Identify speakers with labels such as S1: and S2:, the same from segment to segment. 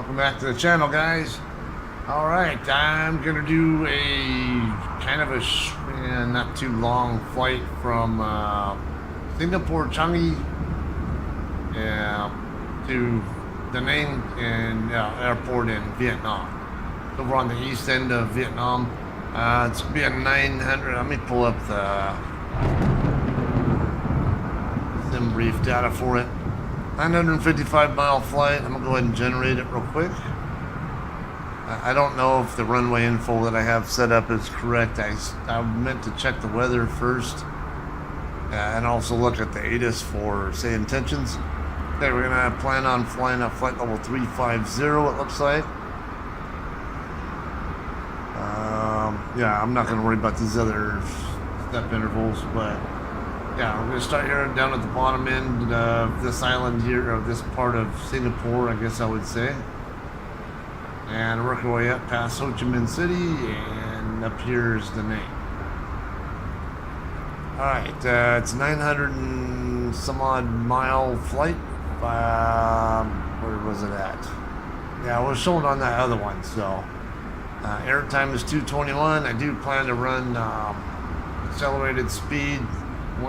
S1: Welcome back to the channel, guys. Alright, I'm gonna do a kind of a not too long flight from Singapore-Changi to Da Nang airport in Vietnam. It's over on the east end of Vietnam. It's gonna be a 900. Let me pull up the sim brief data for it. 955-mile flight. I'm gonna go ahead and generate it real quick. I don't know if the runway info that I have set up is correct. I meant to check the weather first and also look at the ATIS for say intentions. Okay, we're gonna plan on flying up flight level 350. It looks like. Yeah, I'm not gonna worry about these other step intervals, but. Yeah, we're going to start here down at the bottom end of this island here, or this part of Singapore, I guess I would say. And work our way up past Ho Chi Minh City, and up here is Da Nang. Alright, it's 900 and some odd mile flight. Where was it at? Yeah, it was shown on that other one, so. Air time is 2:21. I do plan to run accelerated speed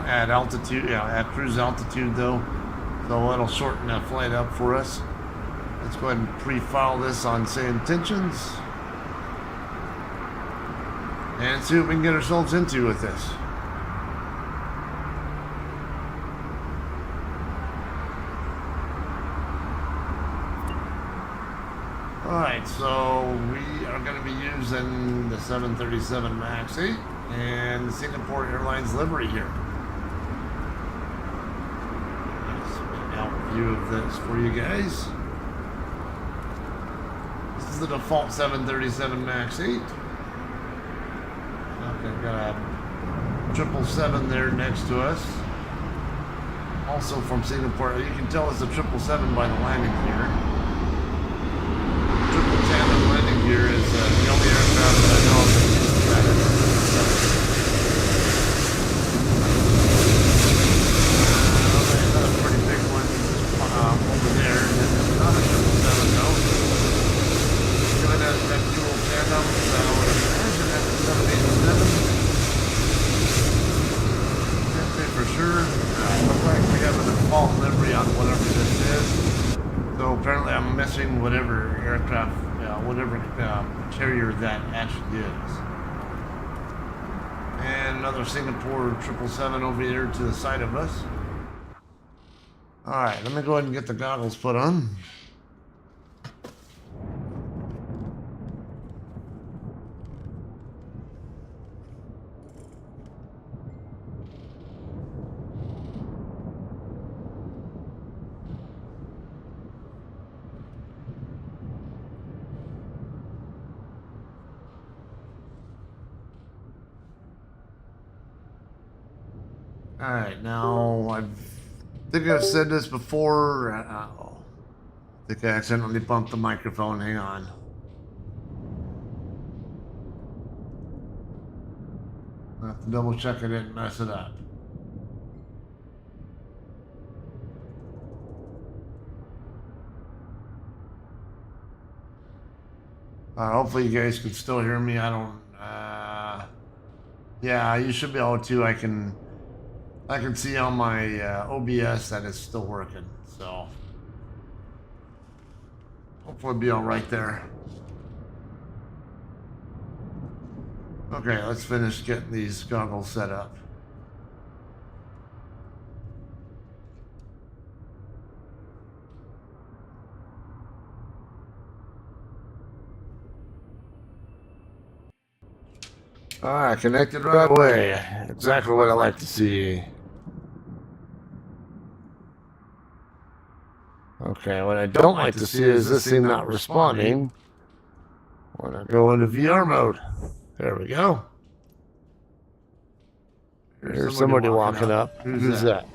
S1: at altitude, at cruise altitude though, so it'll shorten that flight up for us. Let's go ahead and pre-file this on say intentions and see what we can get ourselves into with this. Alright, so we are going to be using the 737 MAX 8 and the Singapore Airlines livery here. View of this for you guys. This is the default 737 MAX 8. Okay, got a 777 there next to us. Also from Singapore. You can tell it's a 777 by the landing gear. Triple tandem landing gear is the only aircraft that I know of that uses that. Over there, it's not a 777 though. Given as that dual tandem, so I would imagine that's a 787. Can't say for sure. Looks like we have a default livery on whatever this is. So apparently I'm missing whatever aircraft, whatever carrier that actually is. And another Singapore 777 over here to the side of us. Alright, let me go ahead and get the goggles put on. Alright, now I think I've said this before. I think I accidentally bumped the microphone. Hang on. I have to double check I didn't mess it up. Hopefully you guys can still hear me. I don't. Yeah, you should be able to. I can see on my OBS that it's still working, so hopefully it'll be all right there. Okay, let's finish getting these goggles set up. Alright, connected right away. Exactly what I like to see. Okay, what I don't like to see is this thing not responding when I go into VR mode. There we go. There's somebody walking up. Who's that?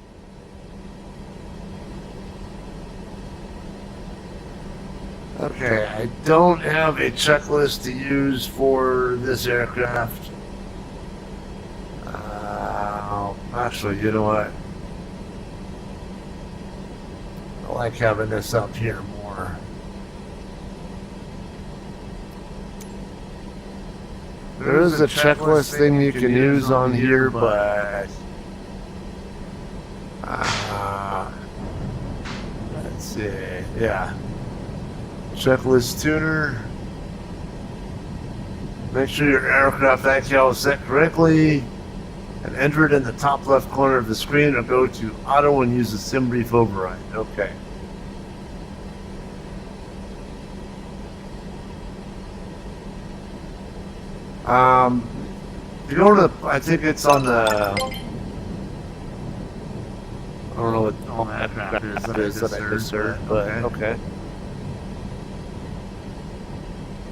S1: Okay, I don't have a checklist to use for this aircraft. Actually, you know what? I like having this up here more. There is a checklist thing you can use on here, but let's see. Yeah. Checklist tuner. Make sure your aircraft ICAO is set correctly and enter it in the top left corner of the screen, or go to auto and use the sim brief override. Okay. If you go to, I think it's on the, I don't know what all that crap is that I just heard, but okay.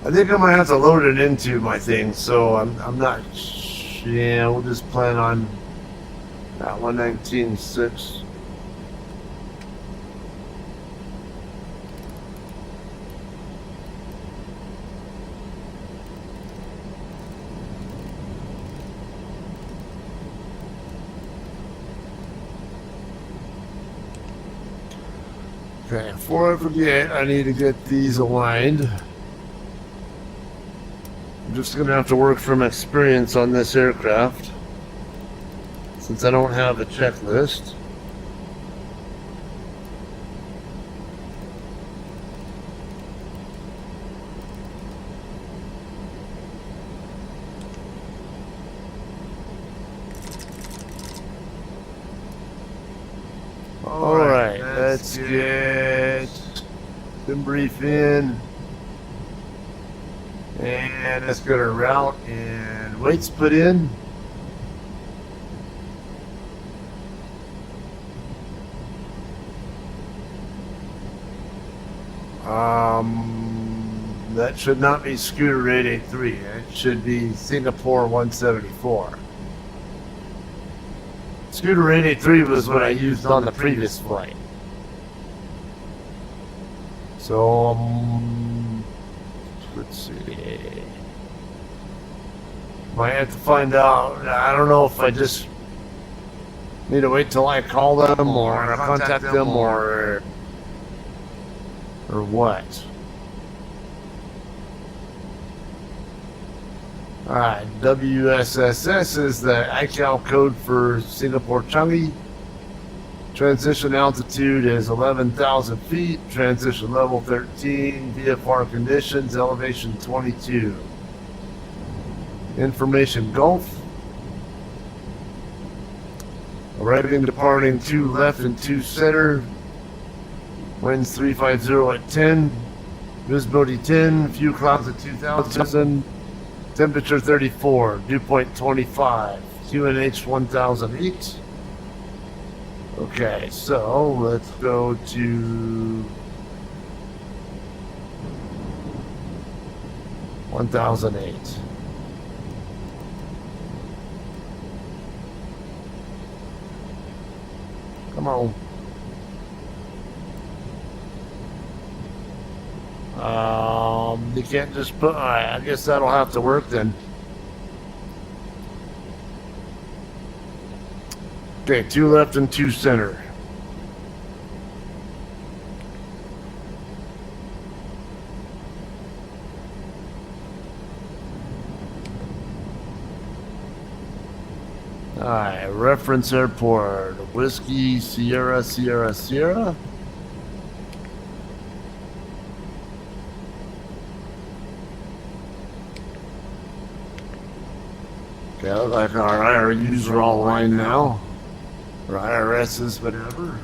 S1: I think I might have to load it into my thing, so I'm not. Yeah, we'll just plan on that 119.6. Okay, before I forget, I need to get these aligned. I'm just going to have to work from experience on this aircraft, since I don't have a checklist. Alright, let's get sim brief in. And let's go to route and weights put in. That should not be Scooter 883. It should be Singapore 174. Scooter 883 was what I used on the previous flight. So, let's see. Might have to find out. I don't know if I just need to wait till I call them or contact them or what. Alright, WSSS is the ICAO code for Singapore-Changi. Transition altitude is 11,000 feet. Transition level 13. VFR conditions, elevation 22. Information Gulf. Arriving and departing 2 left and 2 center. Winds 350 at 10. Visibility 10. Few clouds at 2,000. Temperature 34. Dew point 25. QNH 1008. Okay, so let's go to 1008. Come on. You can't just put. Alright, I guess that'll have to work then. Okay, 2 left and 2 center. Alright, reference airport. Whiskey, Sierra, Sierra, Sierra. Okay, I look like our IRUs are all aligned now. Or IRSs, whatever.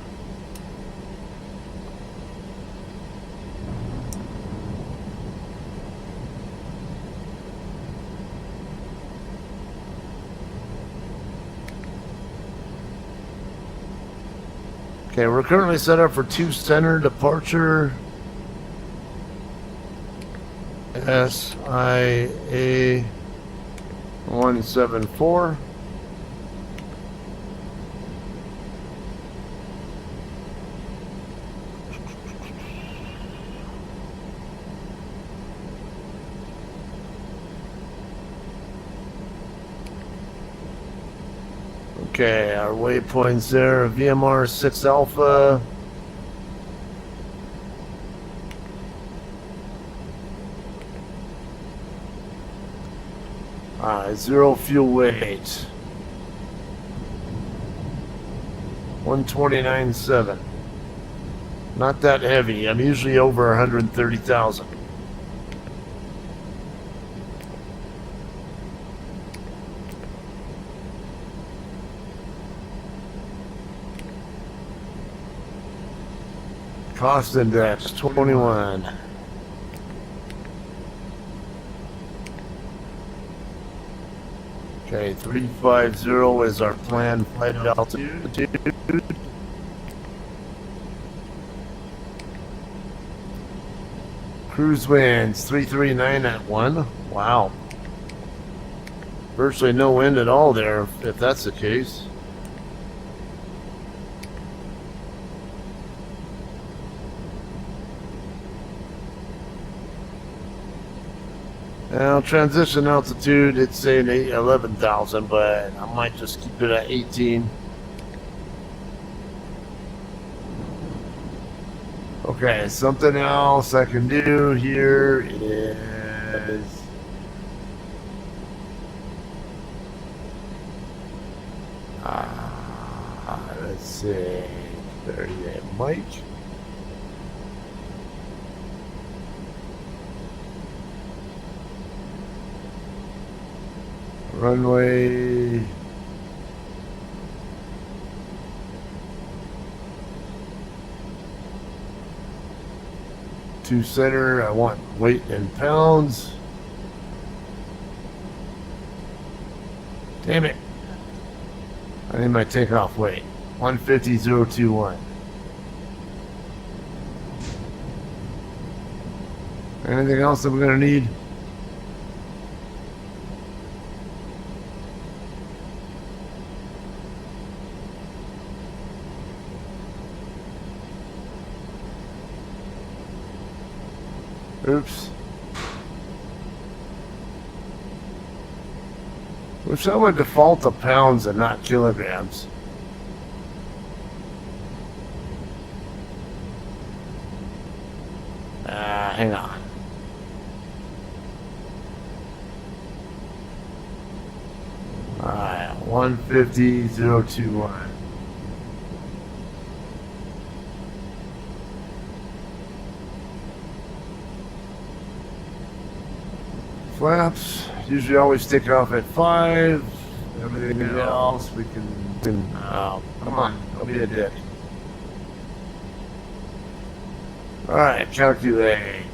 S1: Okay, we're currently set up for 2 center departure. SIA 174. Okay, our waypoints there, VMR 6 Alpha. Zero fuel weight. 129.7. Not that heavy. I'm usually over 130,000. Cost index 21. Okay, 350 is our planned flight altitude. Cruise winds 339 at 1. Wow. Virtually no wind at all there, if that's the case. Now, transition altitude, it's saying 11,000, but I might just keep it at 18. Okay, something else I can do here is let's see, 38 Mike. Runway to center. I want weight in pounds. Damn it. I need my takeoff weight. 150,021. Anything else that we're going to need? Oops. Wish I would default to pounds and not kilograms. Hang on. Alright, 150,021. Flaps, usually always take off at 5. Everything else we can come on, don't be a dick. Alright, calculate.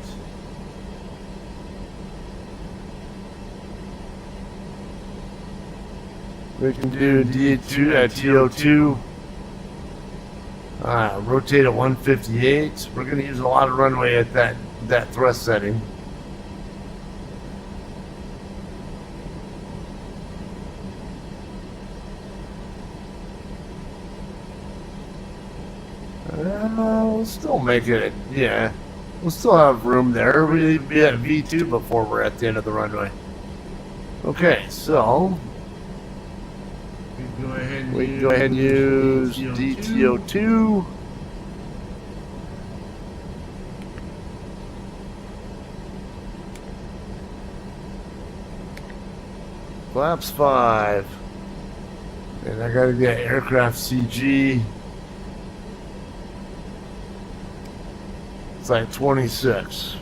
S1: We can do D2 at TO2. Rotate at 158. We're going to use a lot of runway at that thrust setting. We'll still make it, yeah. We'll still have room there. We'll be at V2 before we're at the end of the runway. Okay, so we can go ahead and use DTO2. Flaps 5. And I gotta get aircraft CG. It's like 26.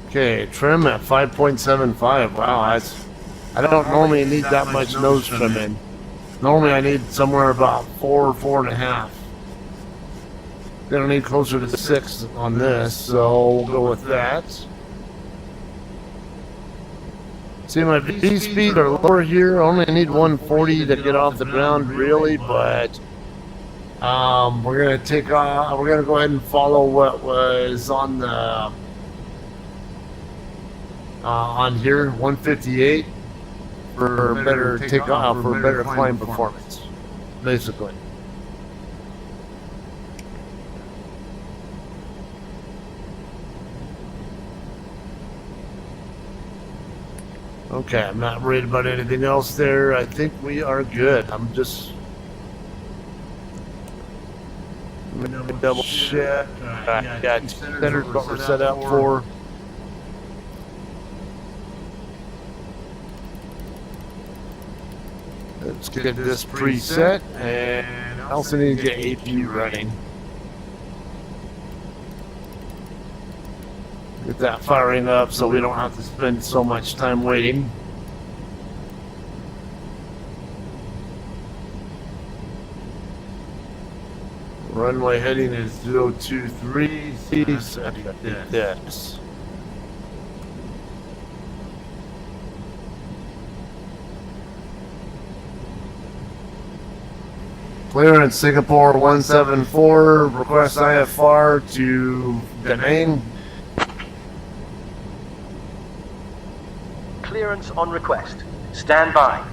S1: Okay, trim at 5.75. Wow, I don't normally need that much nose trim in. Normally I need somewhere about 4.5. Gonna need closer to 6 on this, so we'll go with that. See, my V speeds are lower here. I only need 140 to get off the ground, really, but we're gonna take off. We're gonna go ahead and follow what was on the on here, 158, for better takeoff, for better climb performance, basically. Okay, I'm not worried about anything else there. I think we are good. I'm just...
S2: double check. Yeah, two centers what we're set up for. Let's get this preset, and I also need to get AP running. Get that firing up so we don't have to spend so much time waiting. Runway heading is 023. Yes. Clearance Singapore 174. Request IFR to Da Nang.
S3: Clearance on request. Stand by.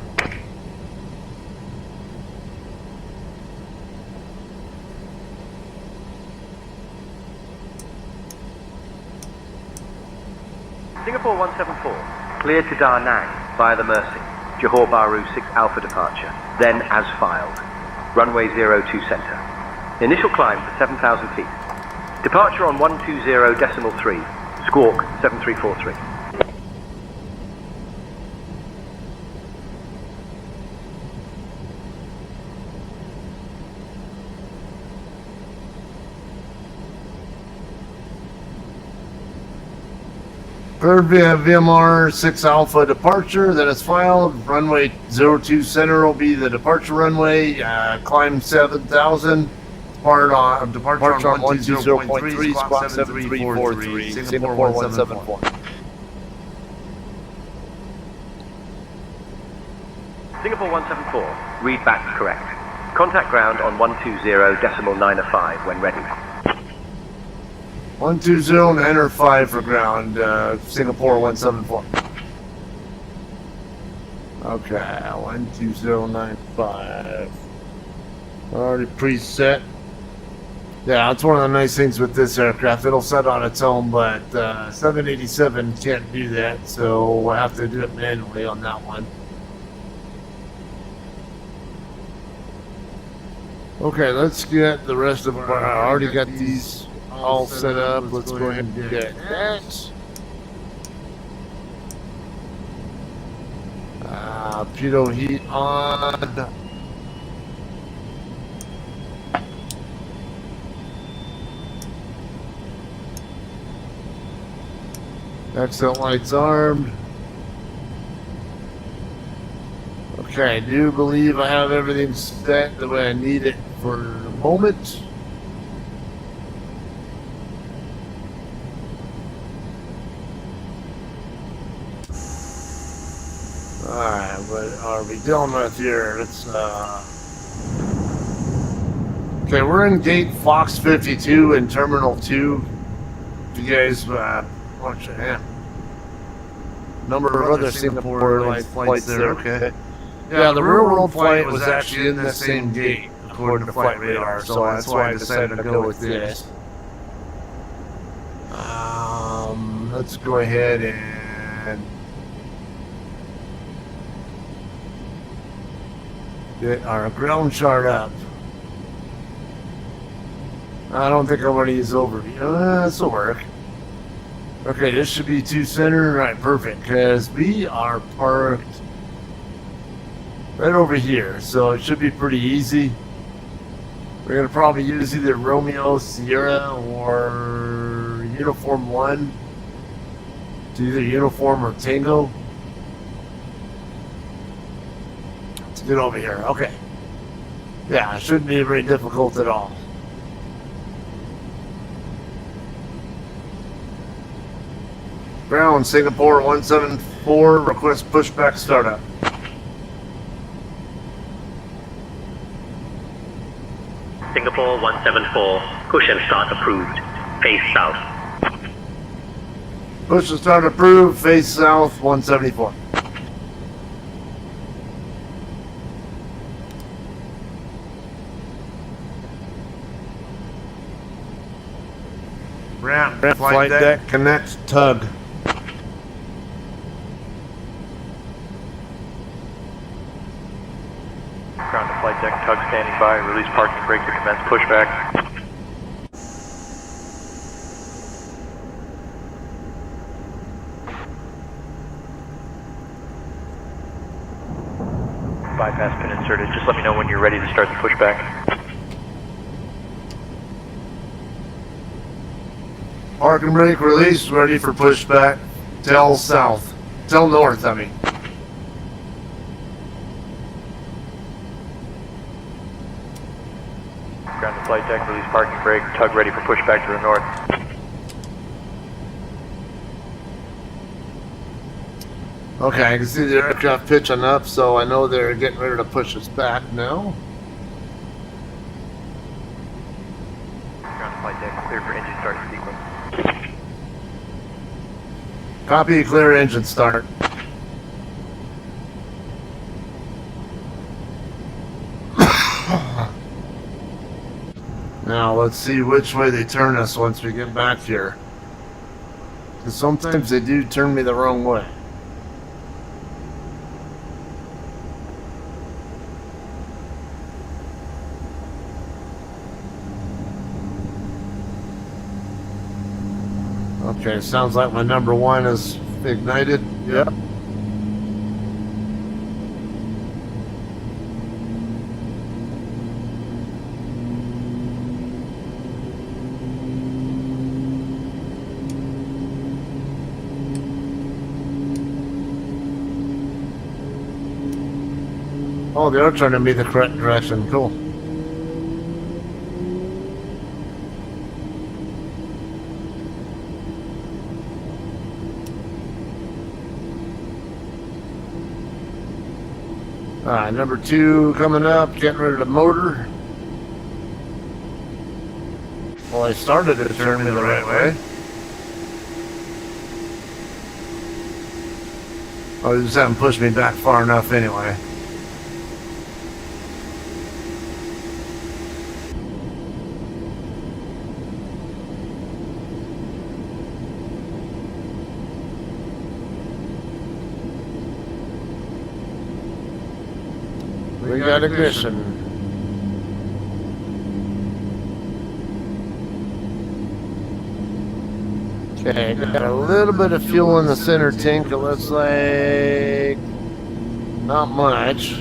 S3: Singapore 174. Cleared to Da Nang via the Mercy. Johor Bahru 6 Alpha departure. Then as filed. Runway 02 center. Initial climb for 7,000 feet. Departure on 120.3. Squawk 7343.
S1: Third VMR 6 Alpha departure, then it's filed. Runway 02 center will be the departure runway. Climb 7,000. Departure on 120.3, squawk 7343, Singapore 174.
S3: Singapore 174. Read back correct. Contact ground on 120.905 when ready.
S1: 120 and enter 5 for ground, Singapore 174. Okay, 12095. Already preset. Yeah, that's one of the nice things with this aircraft. It'll set on its own, but 787 can't do that, so we'll have to do it manually on that one. Okay, let's get the rest of our. I already got these all set up. Let's go ahead and get that. Pitot heat on. Exit lights armed. Okay, I do believe I have everything set the way I need it for the moment. Alright, what are we dealing with here? Let's, okay, we're in gate Fox 52 in Terminal 2. If you guys, watch that. Number of other Singapore Airlines flights there, okay. Yeah, the real world flight was actually in the same gate, according to flight radar, so that's why I decided to go with this. Let's go ahead and get our ground chart up. I don't think I'm going to use overview. This will work. Okay, this should be 2 center. Right, perfect. Because we are parked right over here, so it should be pretty easy. We're going to probably use either Romeo, Sierra, or Uniform 1 to either Uniform or Tango. Let's get over here. Okay. Yeah, it shouldn't be very difficult at all. Ground, Singapore 174, request pushback startup.
S4: Singapore 174, push and start approved. Face south.
S1: Push and start approved, face south 174. Ramp, flight deck, connect, tug.
S5: Ground to flight deck, tug standing by, release parking brake to commence pushback.
S3: bypass pin inserted. Just let me know when you're ready to start the pushback.
S1: Park and brake release, ready for pushback. Tail south. Tail north, I mean.
S3: Ground to flight deck, release parking brake, tug ready for pushback to the north.
S1: Okay, I can see the aircraft pitching up, so I know they're getting ready to push us back now.
S3: Ground to flight deck, clear for engine start sequence.
S1: Copy, clear engine start. Now let's see which way they turn us once we get back here. Because sometimes they do turn me the wrong way. Okay, sounds like my number one is ignited. Yep. Oh, they are turning me the correct direction. Cool. Alright, number two coming up, getting rid of the motor. Well, I started to turn me the right way. Oh, they just haven't pushed me back far enough anyway. We got ignition. Okay, got a little bit of fuel in the center tank. It looks like not much.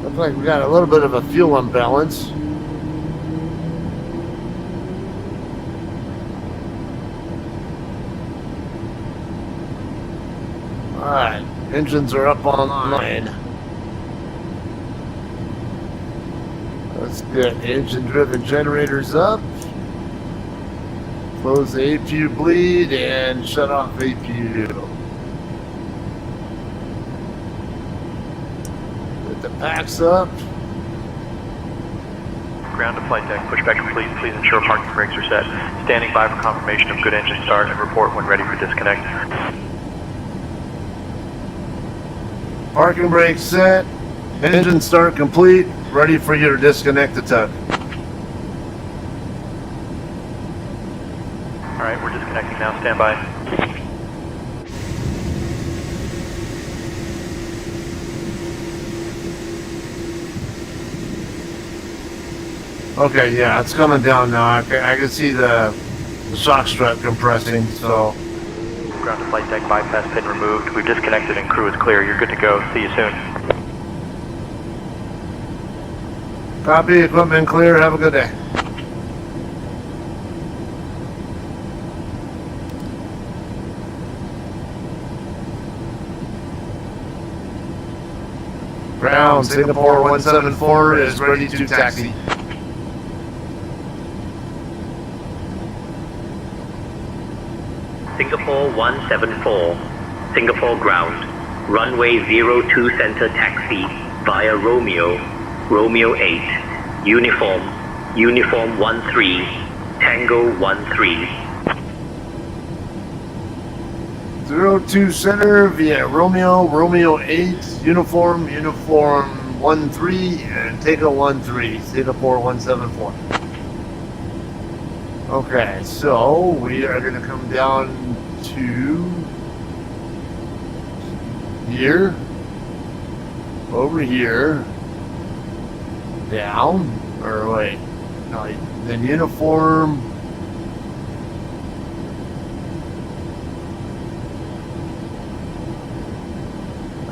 S1: Looks like we got a little bit of a fuel imbalance. Alright, engines are up online. Let's get engine-driven generators up. Close the APU bleed and shut off APU. Get the packs up.
S3: Ground to flight deck, pushback complete. Please ensure parking brakes are set. Standing by for confirmation of good engine start and report when ready for disconnect.
S1: Parking brake set. Engine start complete. Ready for you to disconnect the tug.
S3: Alright, we're disconnecting now. Stand by.
S1: Okay, yeah, it's coming down now. I can see the shock strut compressing, so.
S3: Ground to flight deck, bypass pin removed. We've disconnected and crew is clear. You're good to go. See you soon.
S1: Copy, equipment clear. Have a good day. Ground, Singapore 174 is ready to taxi.
S4: Singapore 174, Singapore ground, runway 02 center taxi via Romeo, Romeo 8, uniform 13, Tango 13.
S1: 02 center via Romeo, Romeo 8, uniform 13, and Tango 13, Singapore 174. Okay, so we are going to come down to here, over here, down, or wait,
S2: no, then uniform.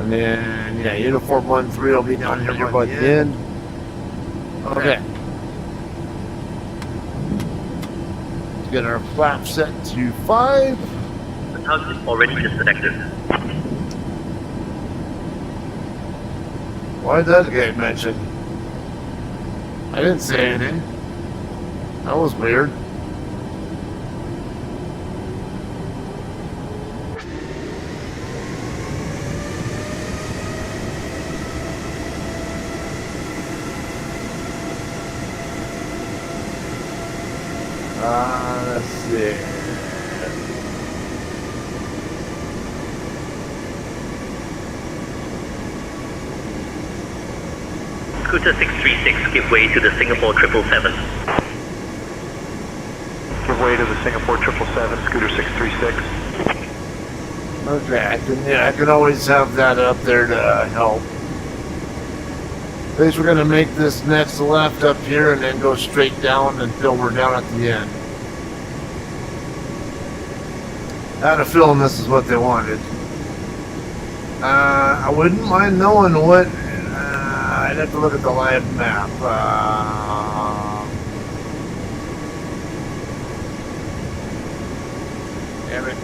S2: And then, yeah, uniform 1-3 will be down here by the end. Okay. Let's get our flap set to 5.
S4: The tug is already disconnected.
S2: Why did that get mentioned? I didn't say anything. That was weird. Let's see.
S4: Scooter 636, give way to the Singapore 777.
S3: Give way to the Singapore 777, Scooter 636.
S2: Okay, I can always have that up there to help. At least we're gonna make this next left up here and then go straight down until we're down at the end. I had a feeling this is what they wanted. I wouldn't mind knowing what. I'd have to look at the live map. Damn it.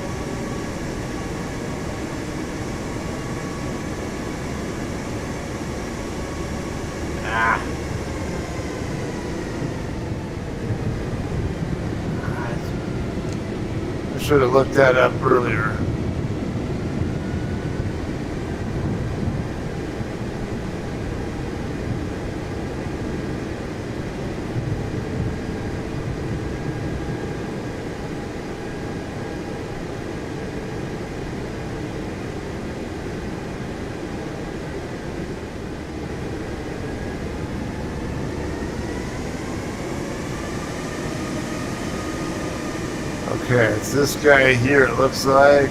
S2: I should have looked that up earlier. Okay, it's this guy here, it looks like.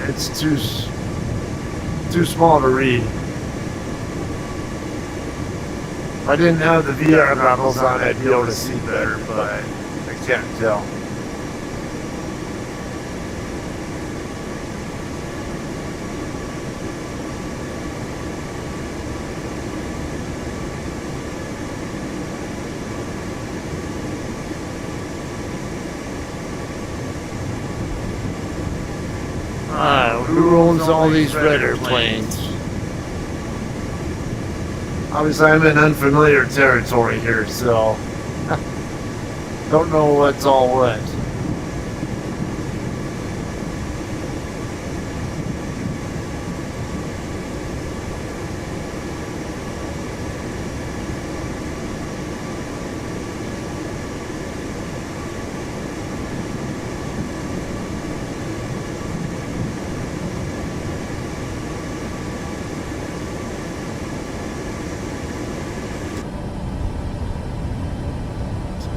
S2: It's too small to read. If I didn't have the VR goggles on, I'd be able to see better, but I can't tell. Who owns all these red airplanes? Obviously, I'm in unfamiliar territory here, so don't know what's all what.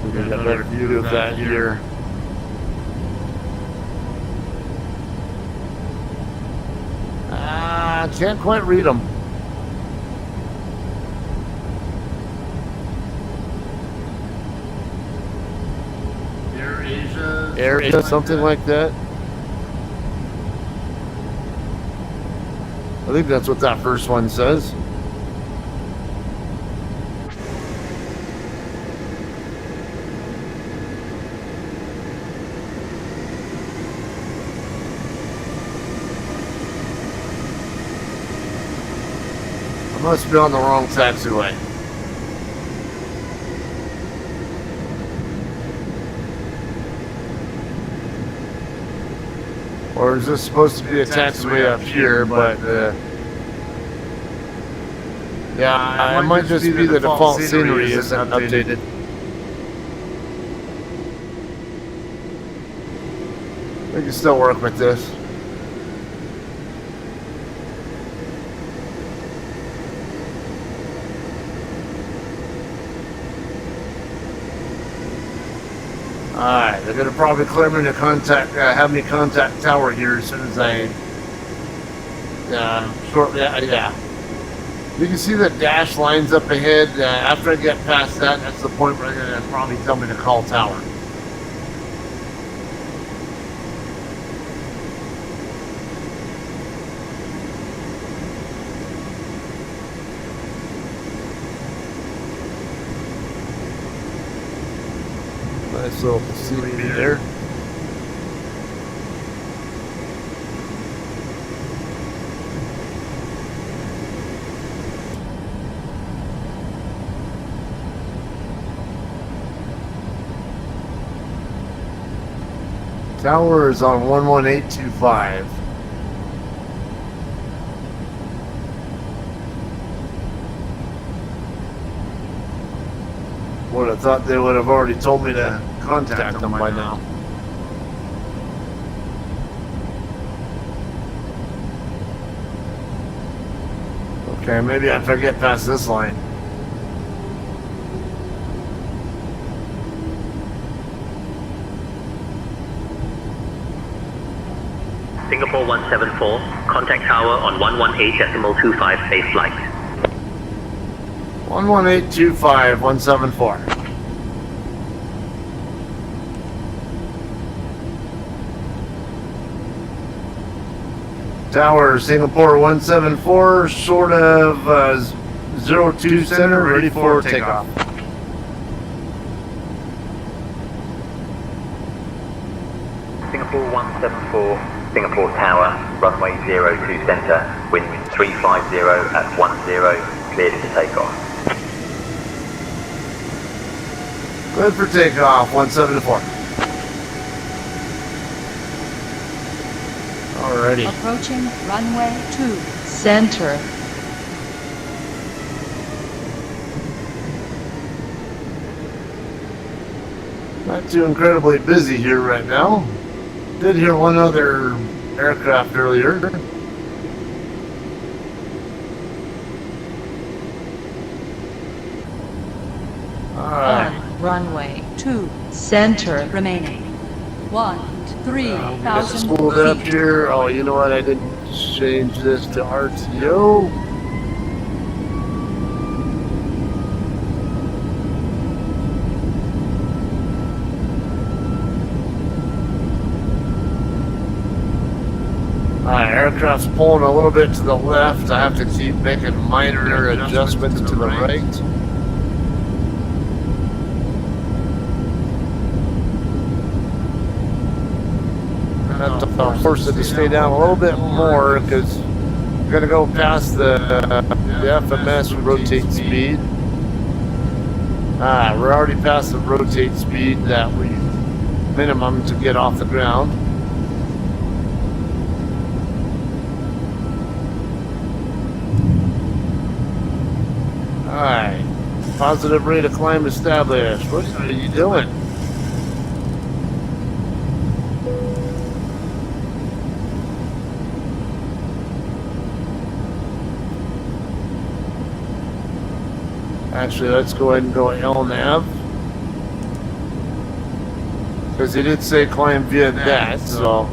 S2: We'll get a better view of that here. Can't quite read them. Air Asia, something like that. I think that's what that first one says. I must be on the wrong taxiway. Or is this supposed to be a taxiway up here, but yeah, it might just be the default scenery isn't updated. We can still work with this. Alright, they're gonna probably clear me to contact, have me contact tower here as soon as I, shortly, yeah. You can see the dash lines up ahead. After I get past that, that's the point where they're going to probably tell me to call tower. Nice little scenery there. Tower is on 11825. Would have thought they would have already told me to contact them by now. Okay, maybe after I get past this line.
S4: Singapore 174, contact tower on 118.25 base flight.
S2: 11825, 174. Tower, Singapore 174, short of 02 center, ready for takeoff.
S3: Singapore 174, Singapore Tower, runway 02 center, wind 350 at 10, cleared to take off.
S2: Good for takeoff, 174. Alrighty.
S5: Approaching runway 2 center.
S2: Not too incredibly busy here right now. Did hear one other aircraft earlier. Alright.
S5: On runway 2 center remaining. 13,000
S2: Spooled up
S5: feet.
S2: here. Oh, you know what? I didn't change this to RTO. Aircraft's pulling a little bit to the left. I have to keep making minor adjustments to the right. I have to force it to stay down a little bit more because we're going to go past the FMS rotate speed. We're already past the rotate speed that we minimum to get off the ground. Alright, positive rate of climb established. What are you doing? Actually, let's go ahead and go LNAV. Because he did say climb via that, so.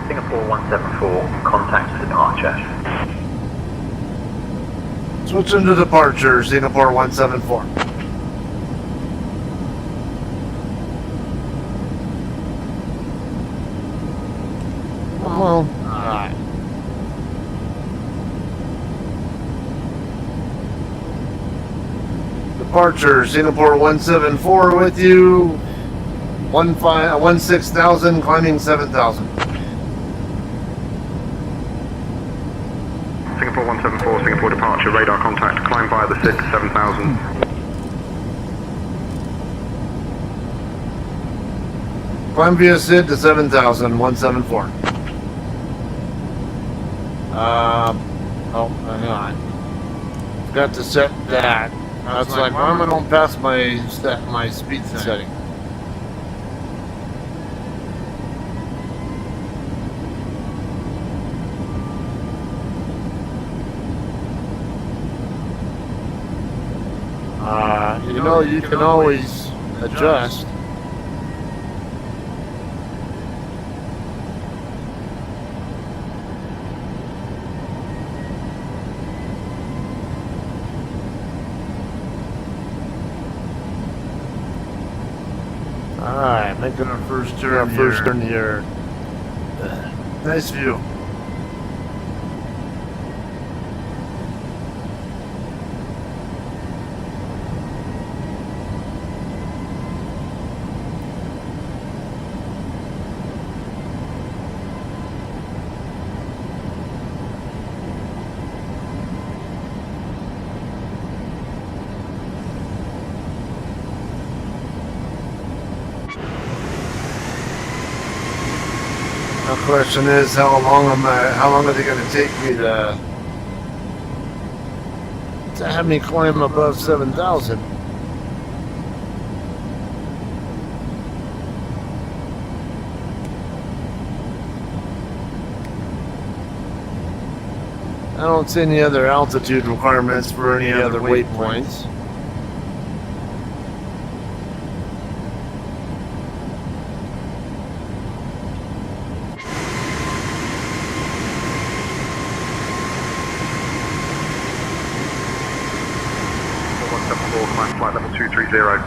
S3: Singapore 174, contact departure.
S2: Switching to departure, Singapore 174. Well, alright. Departure, Singapore 174 with you. 16,000, climbing 7,000.
S6: Singapore 174, Singapore departure, radar contact, climb via the SID 7000.
S2: Climb via SID to 7,000, 174. Oh, hang on. Forgot to set that. It's like, why am I don't pass my speed setting? know, you can always adjust.
S1: Alright, making our first turn
S2: here.
S1: Nice view. The question is, how long are they going to take me to have me climb above 7,000? I don't see any other altitude requirements for any other waypoints.
S6: Climb flight level 230.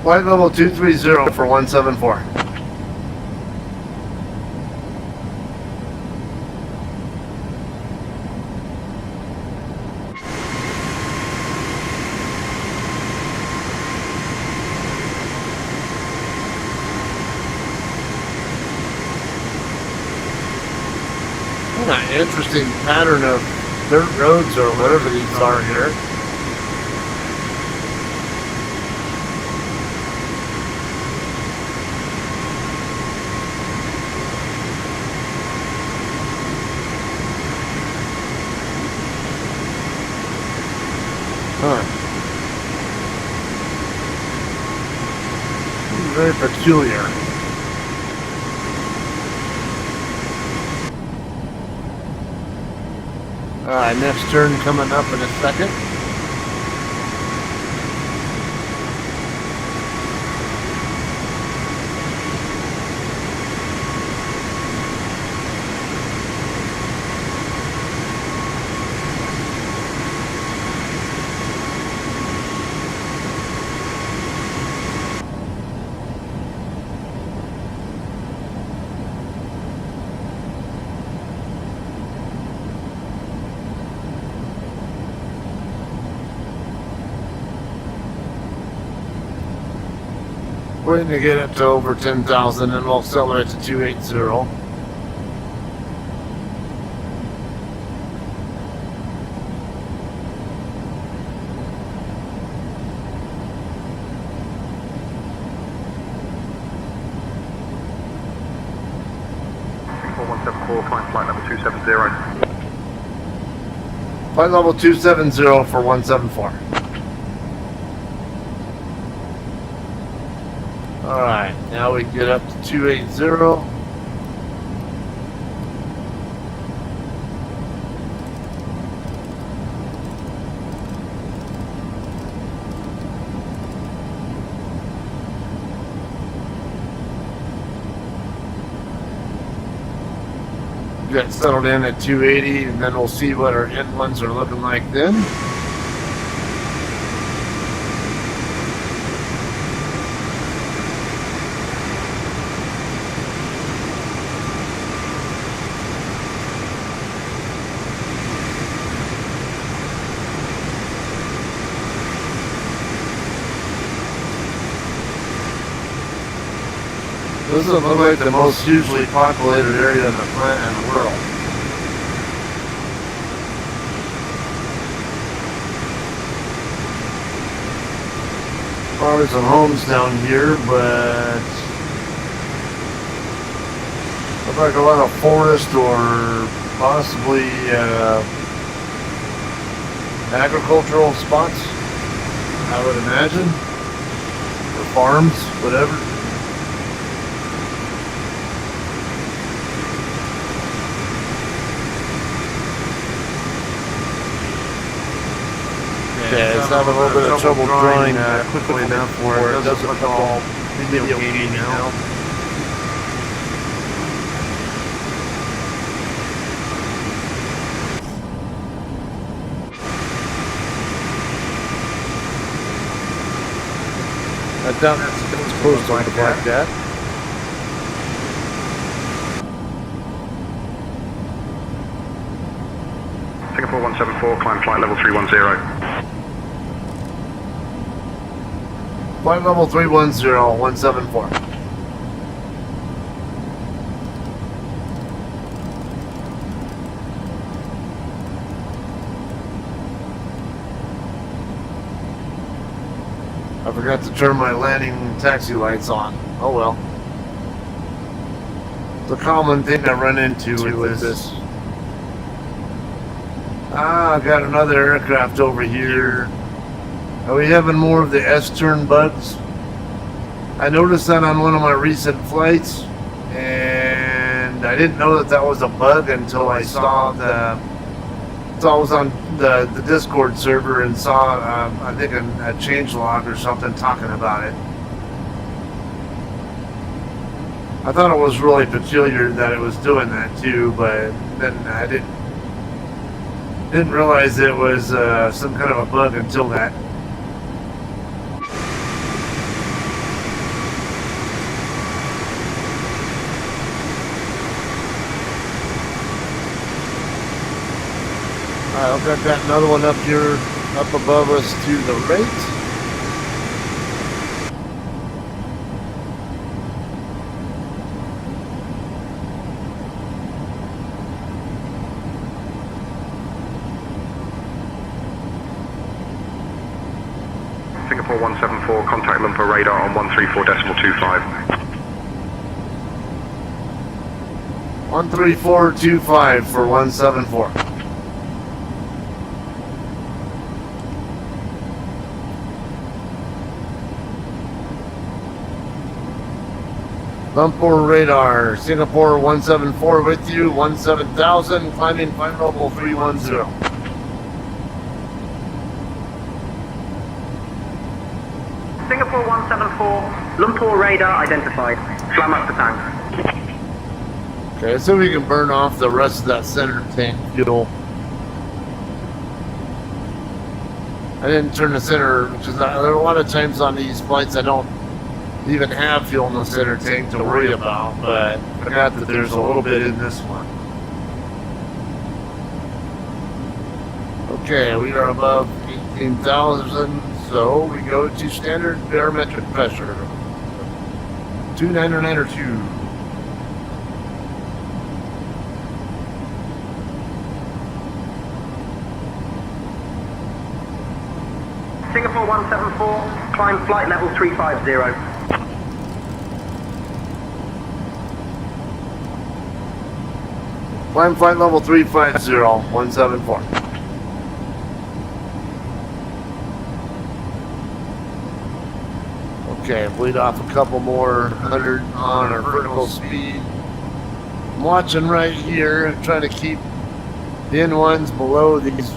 S1: Flight level 230 for 174. Interesting pattern of dirt roads or whatever these are here. Huh. Very peculiar. Alright, next turn coming up in a second. Waiting to get it to over 10,000 and we'll accelerate to 280.
S6: Singapore 174, climb flight level 270.
S1: Flight level 270 for 174. Alright, now we get up to 280. Get settled in at 280 and then we'll see what our inlands are looking like then. This doesn't look like the most hugely populated area in the planet in the world. Probably some homes down here, but look like a lot of forest or possibly agricultural spots, I would imagine, or farms, whatever.
S2: Okay, it's having a little bit of trouble drawing
S1: quickly enough where it doesn't look all video gamey now.
S2: I doubt it's supposed to look like that.
S6: Singapore 174, climb flight level 310.
S2: Flight level 310, 174. I forgot to turn my landing taxi lights on. Oh well. It's a common thing I run into with this. Ah, I got another aircraft over here. Are we having more of the S-turn bugs? I noticed that on one of my recent flights, and I didn't know that that was a bug until I saw I was on the Discord server and saw, I think, a changelog or something talking about it. I thought it was really peculiar that it was doing that too, but then I didn't realize it was some kind of a bug until that. Alright, I've got another one up here, up above us to the right.
S6: Singapore 174, contact Lumpur radar on 134.25.
S2: 13425 for 174. Lumpur radar, Singapore 174 with you, 17,000, climbing flight level 310.
S3: Singapore 174, Lumpur radar identified. Slam up the tank.
S2: Okay, so we can burn off the rest of that center tank fuel. I didn't turn the center, because there are a lot of times on these flights I don't even have fuel in the center tank to worry about, but I forgot that there's a little bit in this one. Okay, we are above 18,000, so we go to standard barometric pressure. 2992.
S3: Singapore 174, climb flight level 350.
S2: Climb flight level 350, 174. Okay, bleed off a couple more 100 on our vertical speed. I'm watching right here, trying to keep the N1s below these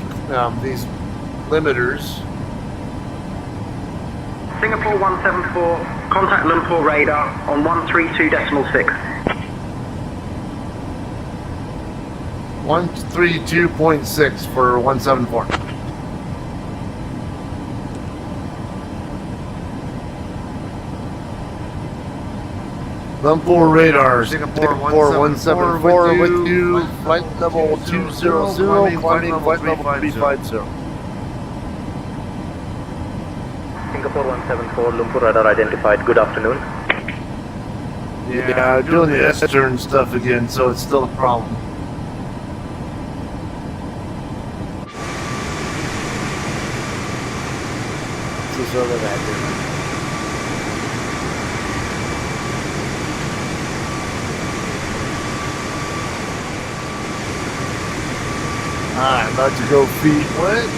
S2: limiters.
S3: Singapore 174, contact Lumpur radar on 132.6.
S2: 132.6 for 174. Lumpur radar, Singapore 174 with you, flight level 200, climbing flight level 350.
S3: Singapore 174, Lumpur radar identified. Good afternoon.
S2: Yeah, doing the S-turn stuff again, so it's still a problem. This is over that here. Alright, about to go feet wet.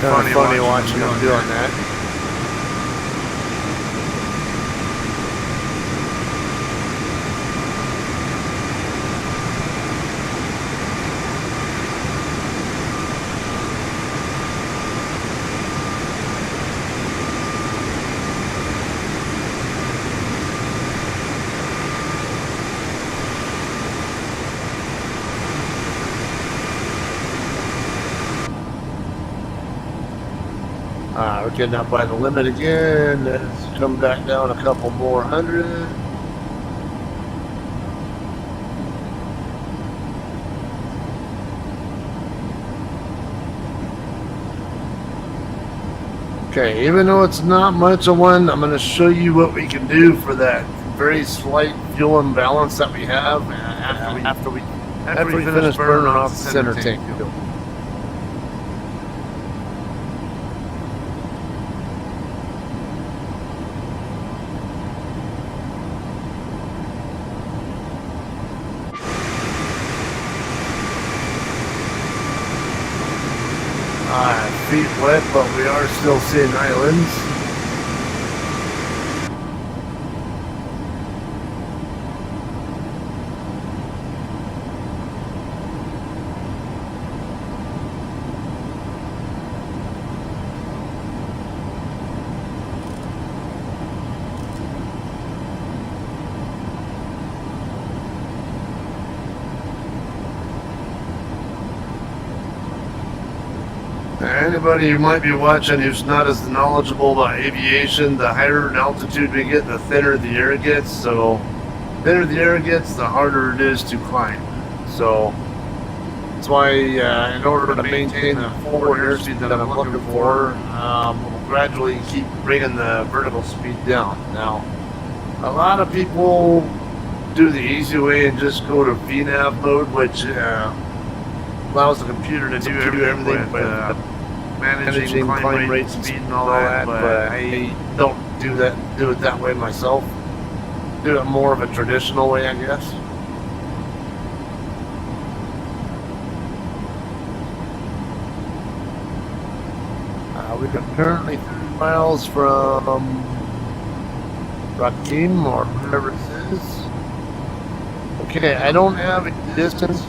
S1: of
S2: Kind
S1: funny,
S2: of watching them doing that. We're getting up by the limit again. Let's come back down a couple more hundred. Okay, even though it's not much of one, I'm going to show you what we can do for that very slight fuel imbalance that we have after we finish burning off the center tank fuel. Feet wet, but we are still seeing islands. Anybody who might be watching who's not as knowledgeable about aviation, the higher an altitude we get, the thinner the air gets. So, thinner the air gets, the harder it is to climb. So, that's why in order to maintain the forward airspeed that I'm looking for, we'll gradually keep bringing the vertical speed down. Now, a lot of people do the easy way and just go to VNAV mode, which allows the computer to do everything with managing climb rate, speed, and all that. But I don't do it that way myself. Do it more of a traditional way, I guess. We're currently 30 miles from Rakim or whatever it is. Okay, I don't have a distance.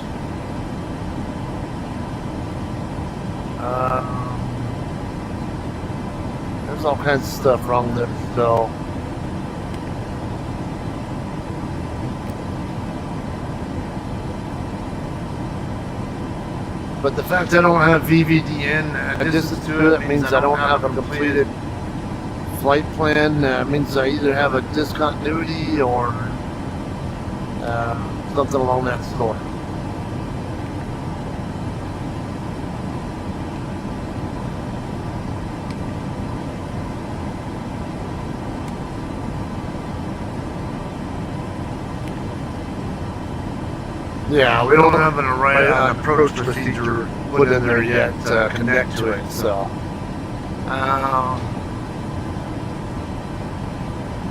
S2: There's all kinds of stuff wrong there, so. But the fact I don't have VVDN distance to it means I don't have a completed flight plan. Means I either have a discontinuity or something along that sort. Yeah, we don't have an approach procedure put in there yet to connect to it, so.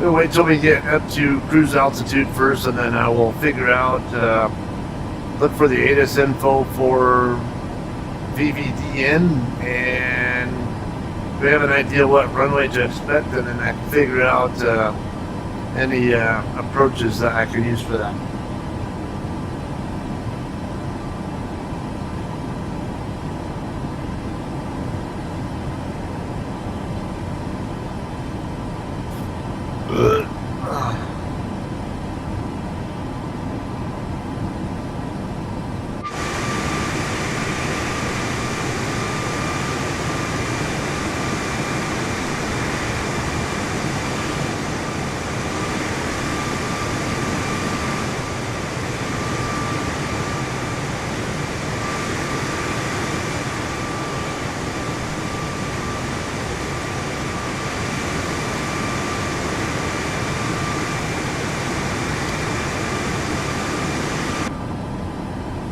S2: We'll wait till we get up to cruise altitude first, and then I will figure out, look for the ATIS info for VVDN, and we have an idea what runway to expect, and then I can figure out any approaches that I can use for that.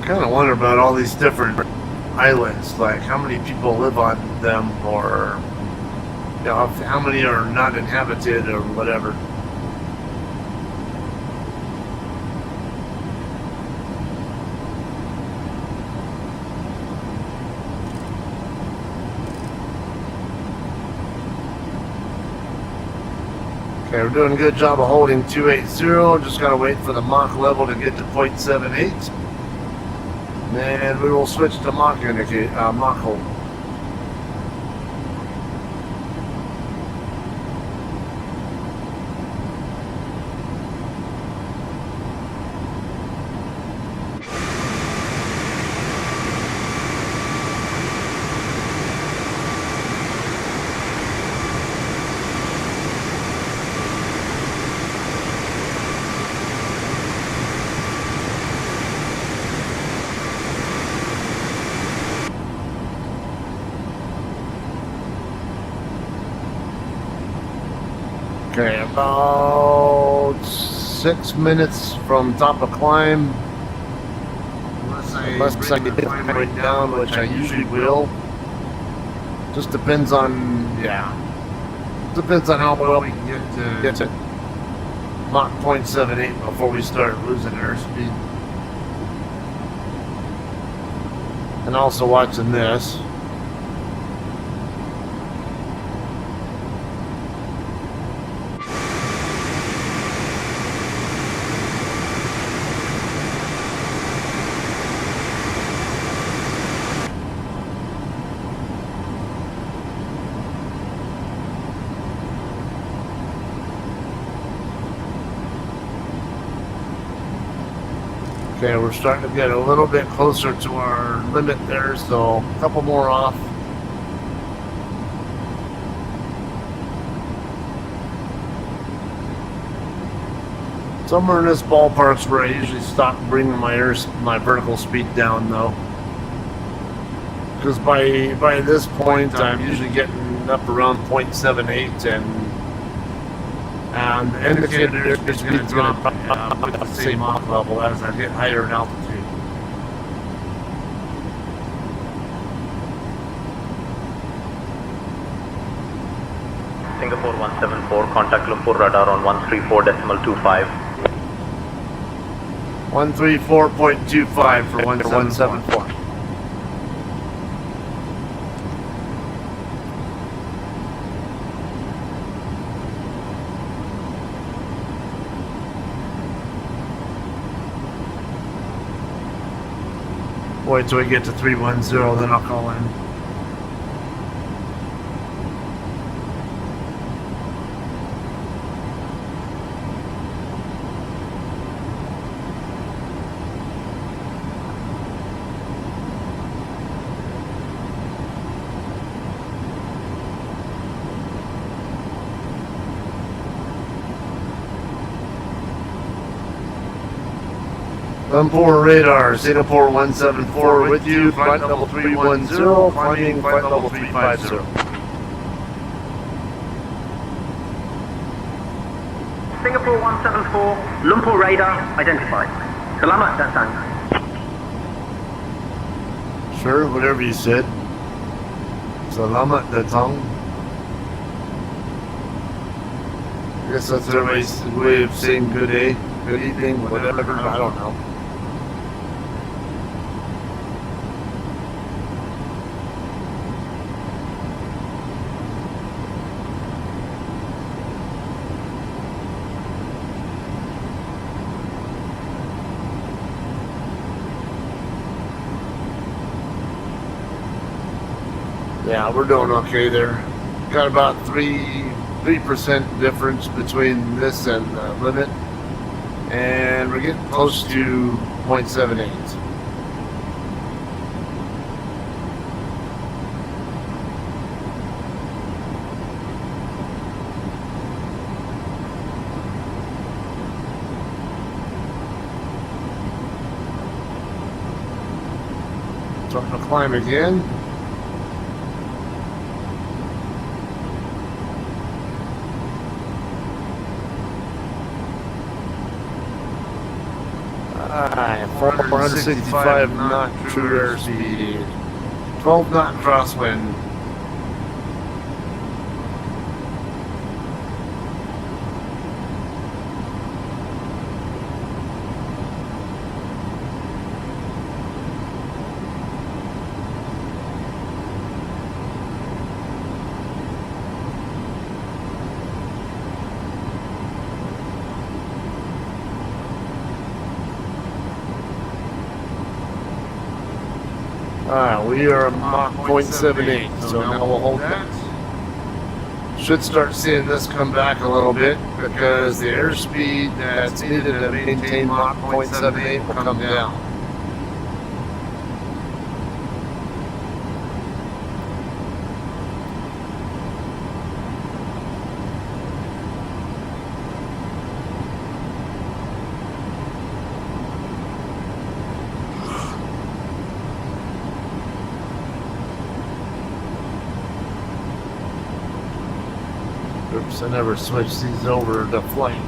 S2: Kind of wonder about all these different islands, like how many people live on them, or you know, how many are not inhabited or whatever. Okay, we're doing a good job of holding 280. Just gotta wait for the Mach level to get to 0.78. And we will switch to Mach hold. Okay, about 6 minutes from top of climb. Unless I get the climb right down, which I usually will. Just depends on, depends on how well we can get to Mach 0.78 before we start losing airspeed. And also watching this. Okay, we're starting to get a little bit closer to our limit there, so a couple more off. Somewhere in this ballpark's where I usually stop bringing my vertical speed down, though. Because by this point, I'm usually getting up around 0.78, and the indicator is going to drop with the same Mach level as I get higher in altitude.
S4: Singapore 174, contact Lumpur radar on 134.25.
S2: 134.25 for 174. Wait till we get to 310, then I'll call in. Lumpur radar, Singapore 174 with you, flight level 310, climbing flight level 350.
S3: Singapore 174, Lumpur radar identified. Selamat datang.
S2: Sure, whatever you said. Selamat datang. I guess that's everybody's way of saying good day, good evening, whatever, I don't know. Yeah, we're doing okay there. Got about 3% difference between this and the limit, and we're getting close to 0.78. Starting to climb again. Alright, 465 knot true airspeed, 12 knot crosswind. Alright, we are Mach 0.78, so now we'll hold that. Should start seeing this come back a little bit because the airspeed that's needed to maintain Mach 0.78 will come down. Oops, I never switched these over to flight.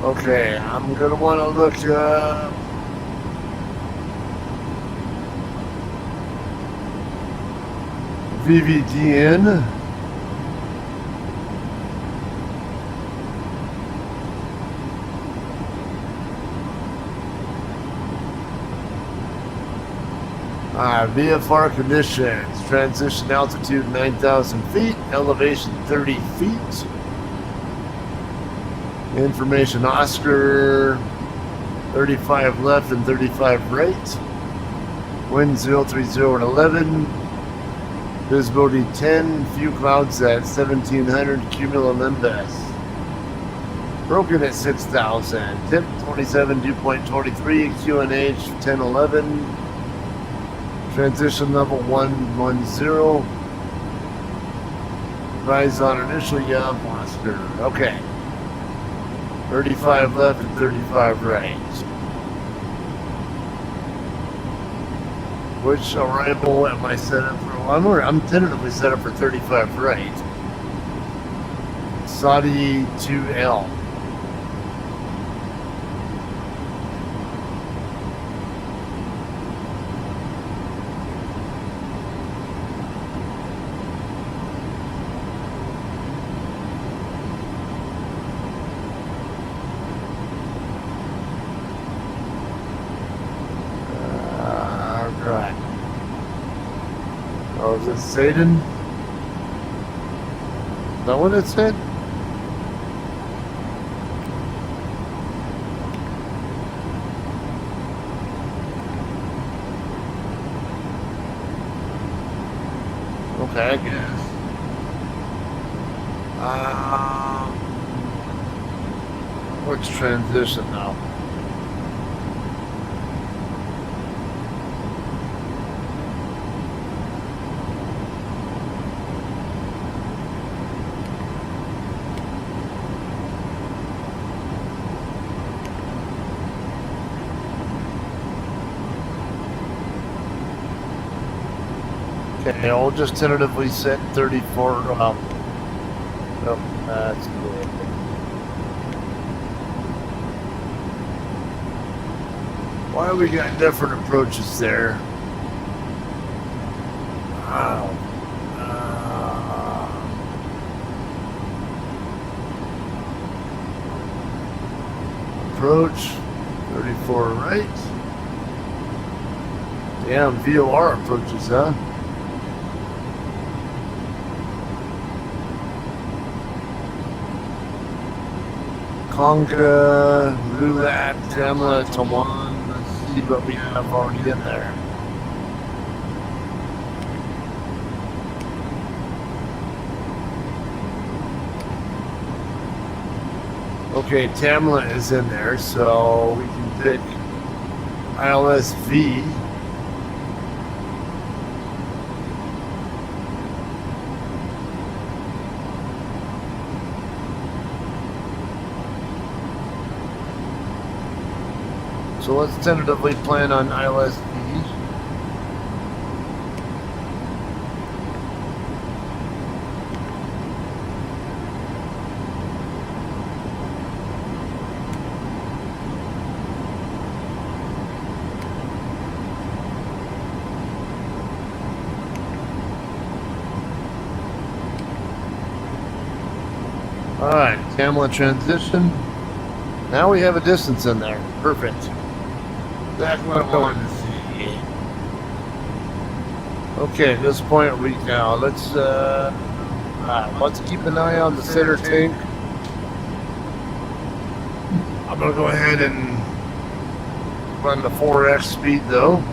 S2: Okay, I'm gonna want to look VVDN. VFR conditions, transition altitude 9,000 feet, elevation 30 feet. Information Oscar 35 left and 35 right. Wind 030 at 11. Visibility 10. Few clouds at 1700. Cumulonimbus. Broken at 6,000. Tip 27. Dew point 23. QNH 1011. Transition level 110. Rise on initial Yav Oscar. Okay. 35 left and 35 right. Which arrival am I set up for? I'm tentatively set up for 35 right. Saudi 2L. Oh, is it Satan? Is that what it said? Okay, I guess. What's transition now? Okay, I'll just tentatively set 34. Nope, that's good. Why we got different approaches there? Wow. Approach 34 right. Damn, VOR approaches, huh? Conga, Lulat, Tamla, Tawan. Let's see what we have already in there. Okay, Tamla is in there, so we can pick ILSV. So let's tentatively plan on ILSV. Alright, camera transition. Now we have a distance in there. Perfect. That's what I wanted to see. Okay, at this point let's keep an eye on the center tank. I'm gonna go ahead and run the 4x speed though.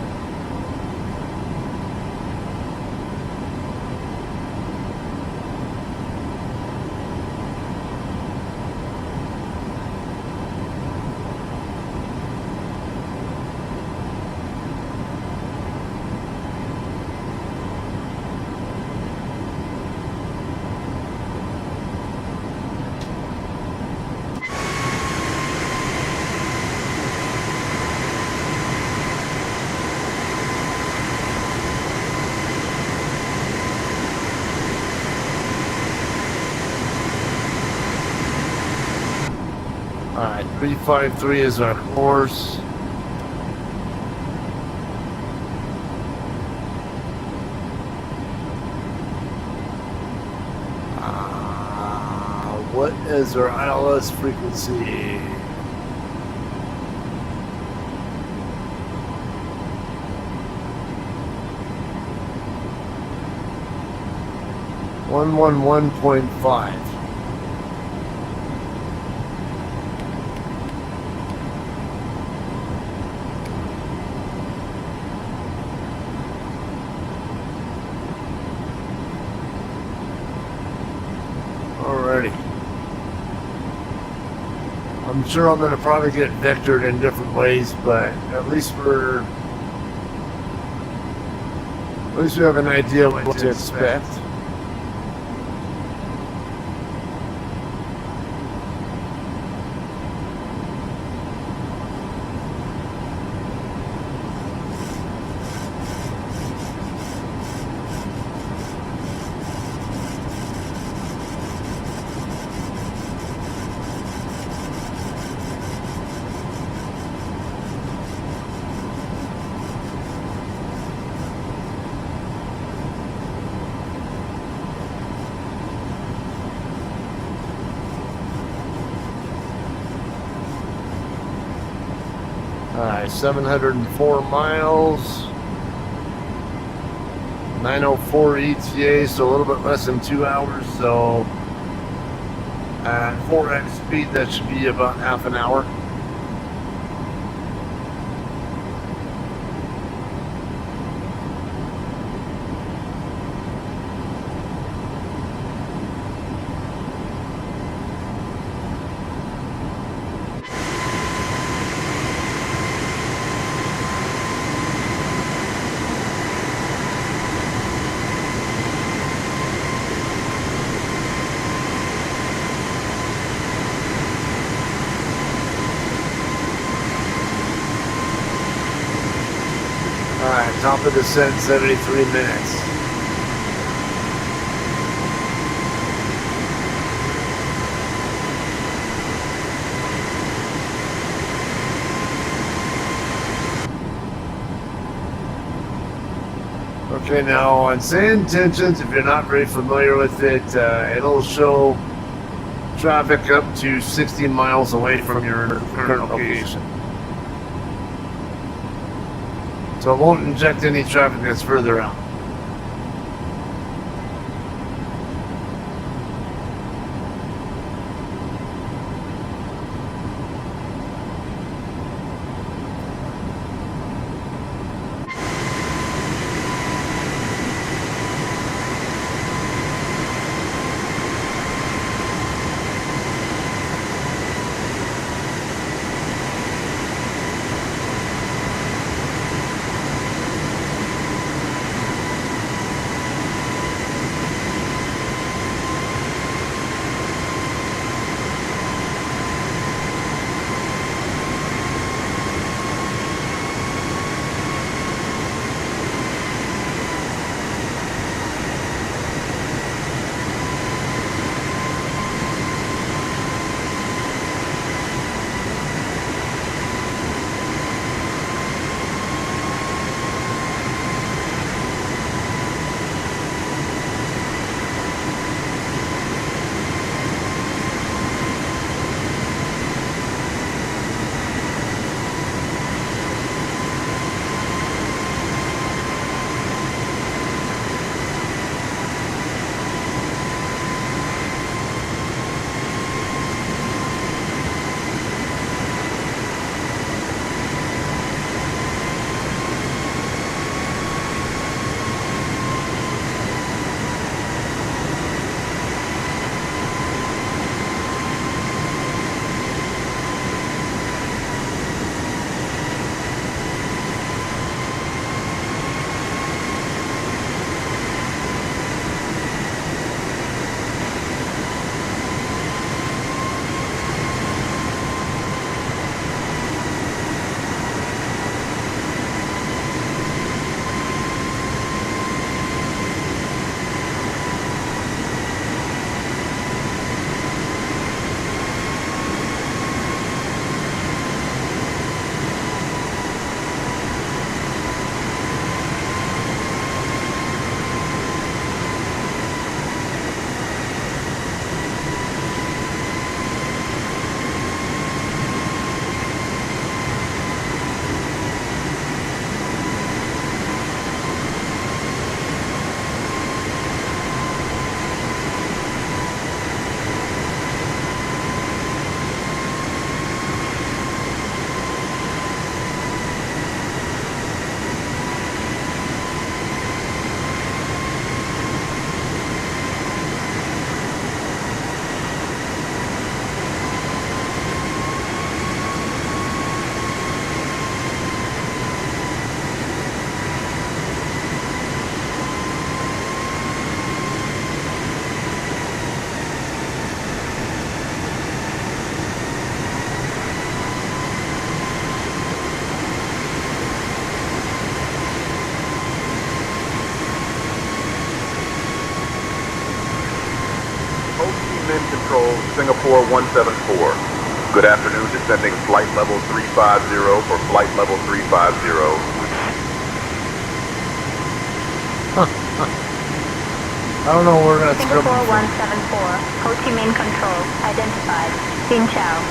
S2: Alright, 353 is our course. What is our ILS frequency? .5. Alrighty. I'm sure I'm going to probably get vectored in different ways, but at least we have an idea what to expect. Alright, 704 miles, 904 ETA, so a little bit less than 2 hours, so at 4x speed that should be about half an hour. Alright, top of descent, 73 minutes. Okay, now on sand tensions, if you're not very familiar with it, it'll show traffic up to 60 miles away from your current location. So it won't inject any traffic that's further out.
S6: Ho Chi Minh Control, Singapore 174. Good afternoon, descending flight level 350 for flight level 350.
S2: I don't know where that's coming
S7: Singapore
S2: from.
S7: 174, Ho Chi Minh Control, identified. Xin chào.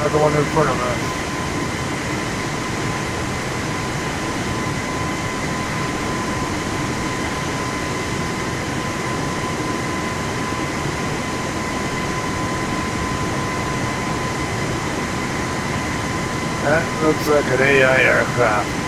S2: Another one in front of us. That looks like an AI aircraft.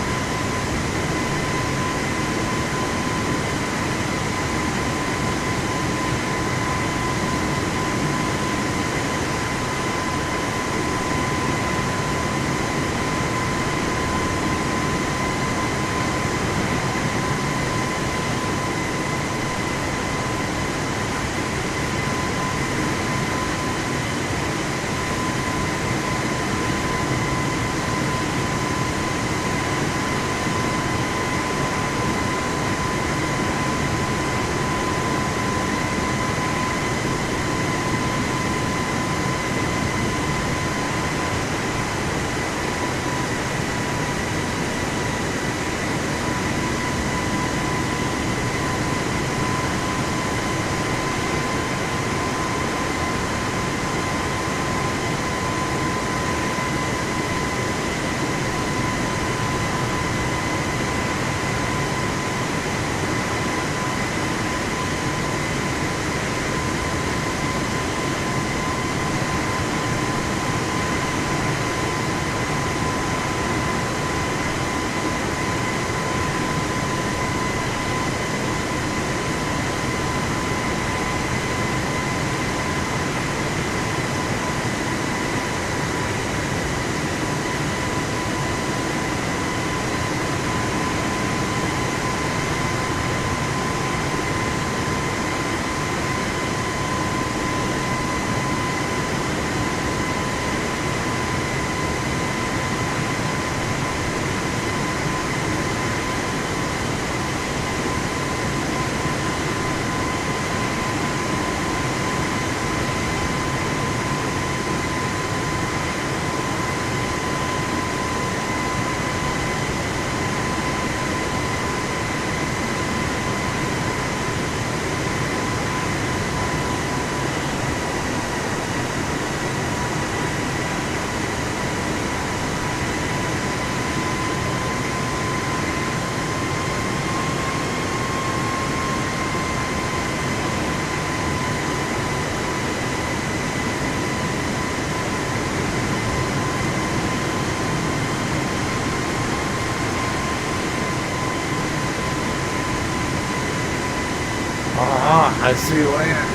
S2: I see land.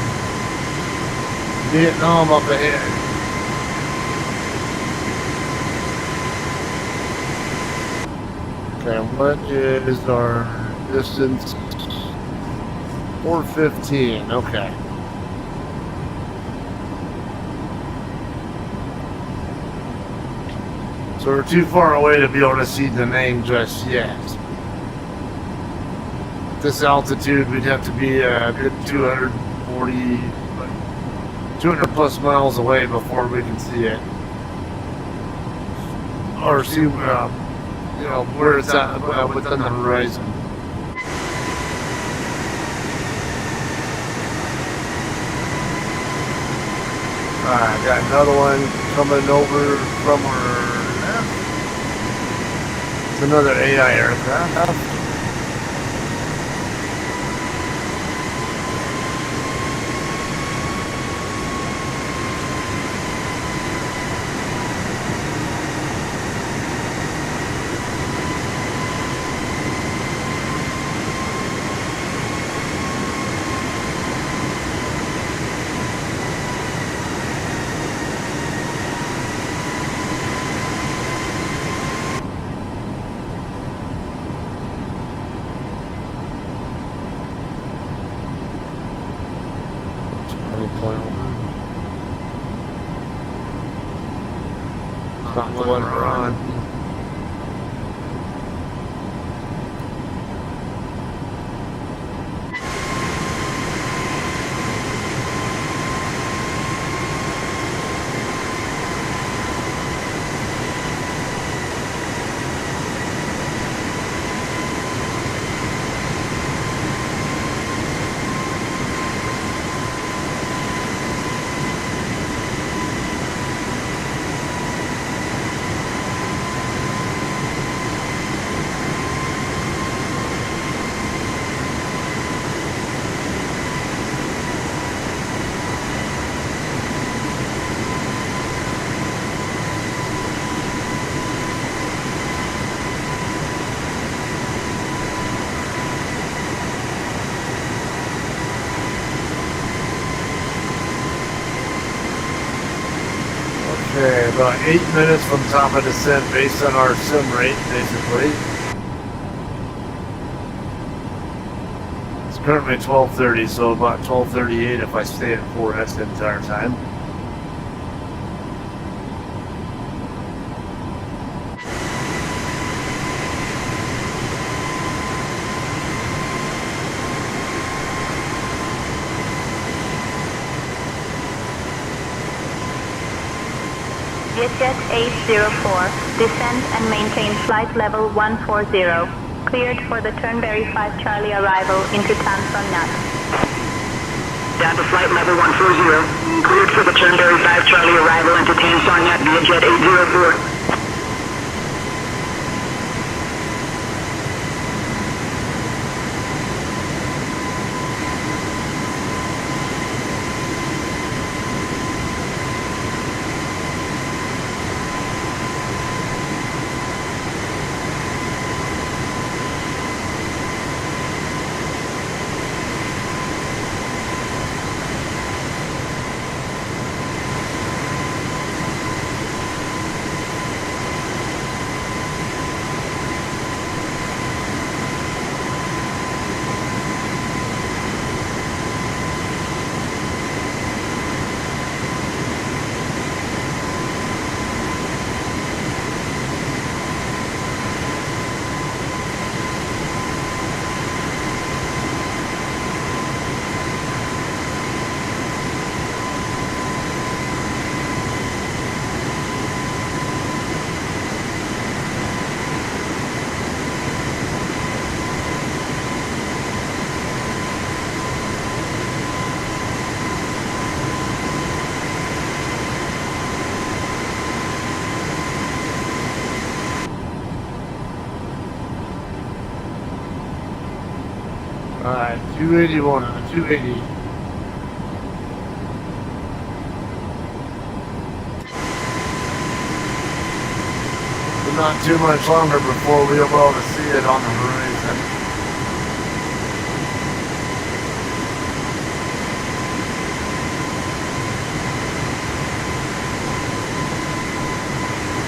S2: Vietnam up ahead. Okay, what is our distance? 415, okay. So we're too far away to be able to see the name just yet. This altitude, we'd have to be a good 240, 200 plus miles away before we can see it. Or see, where it's at within the horizon. Alright, got another one coming over from our left. It's another AI aircraft. Not the one we're on. Okay, about 8 minutes from top of descent based on our sim rate, basically. It's currently 12:30, so about 12:38 if I stay at 4S the entire time.
S7: Vietjet 804, descend and maintain flight level 140. Cleared for the Turnberry 5 Charlie arrival into Tan Son Nhat.
S8: Down to flight level 140. Cleared for the Turnberry 5 Charlie arrival into Tan Son Nhat via Jet 804.
S2: Alright, 281 on the 280. But not too much longer before we'll be able to see it on the horizon.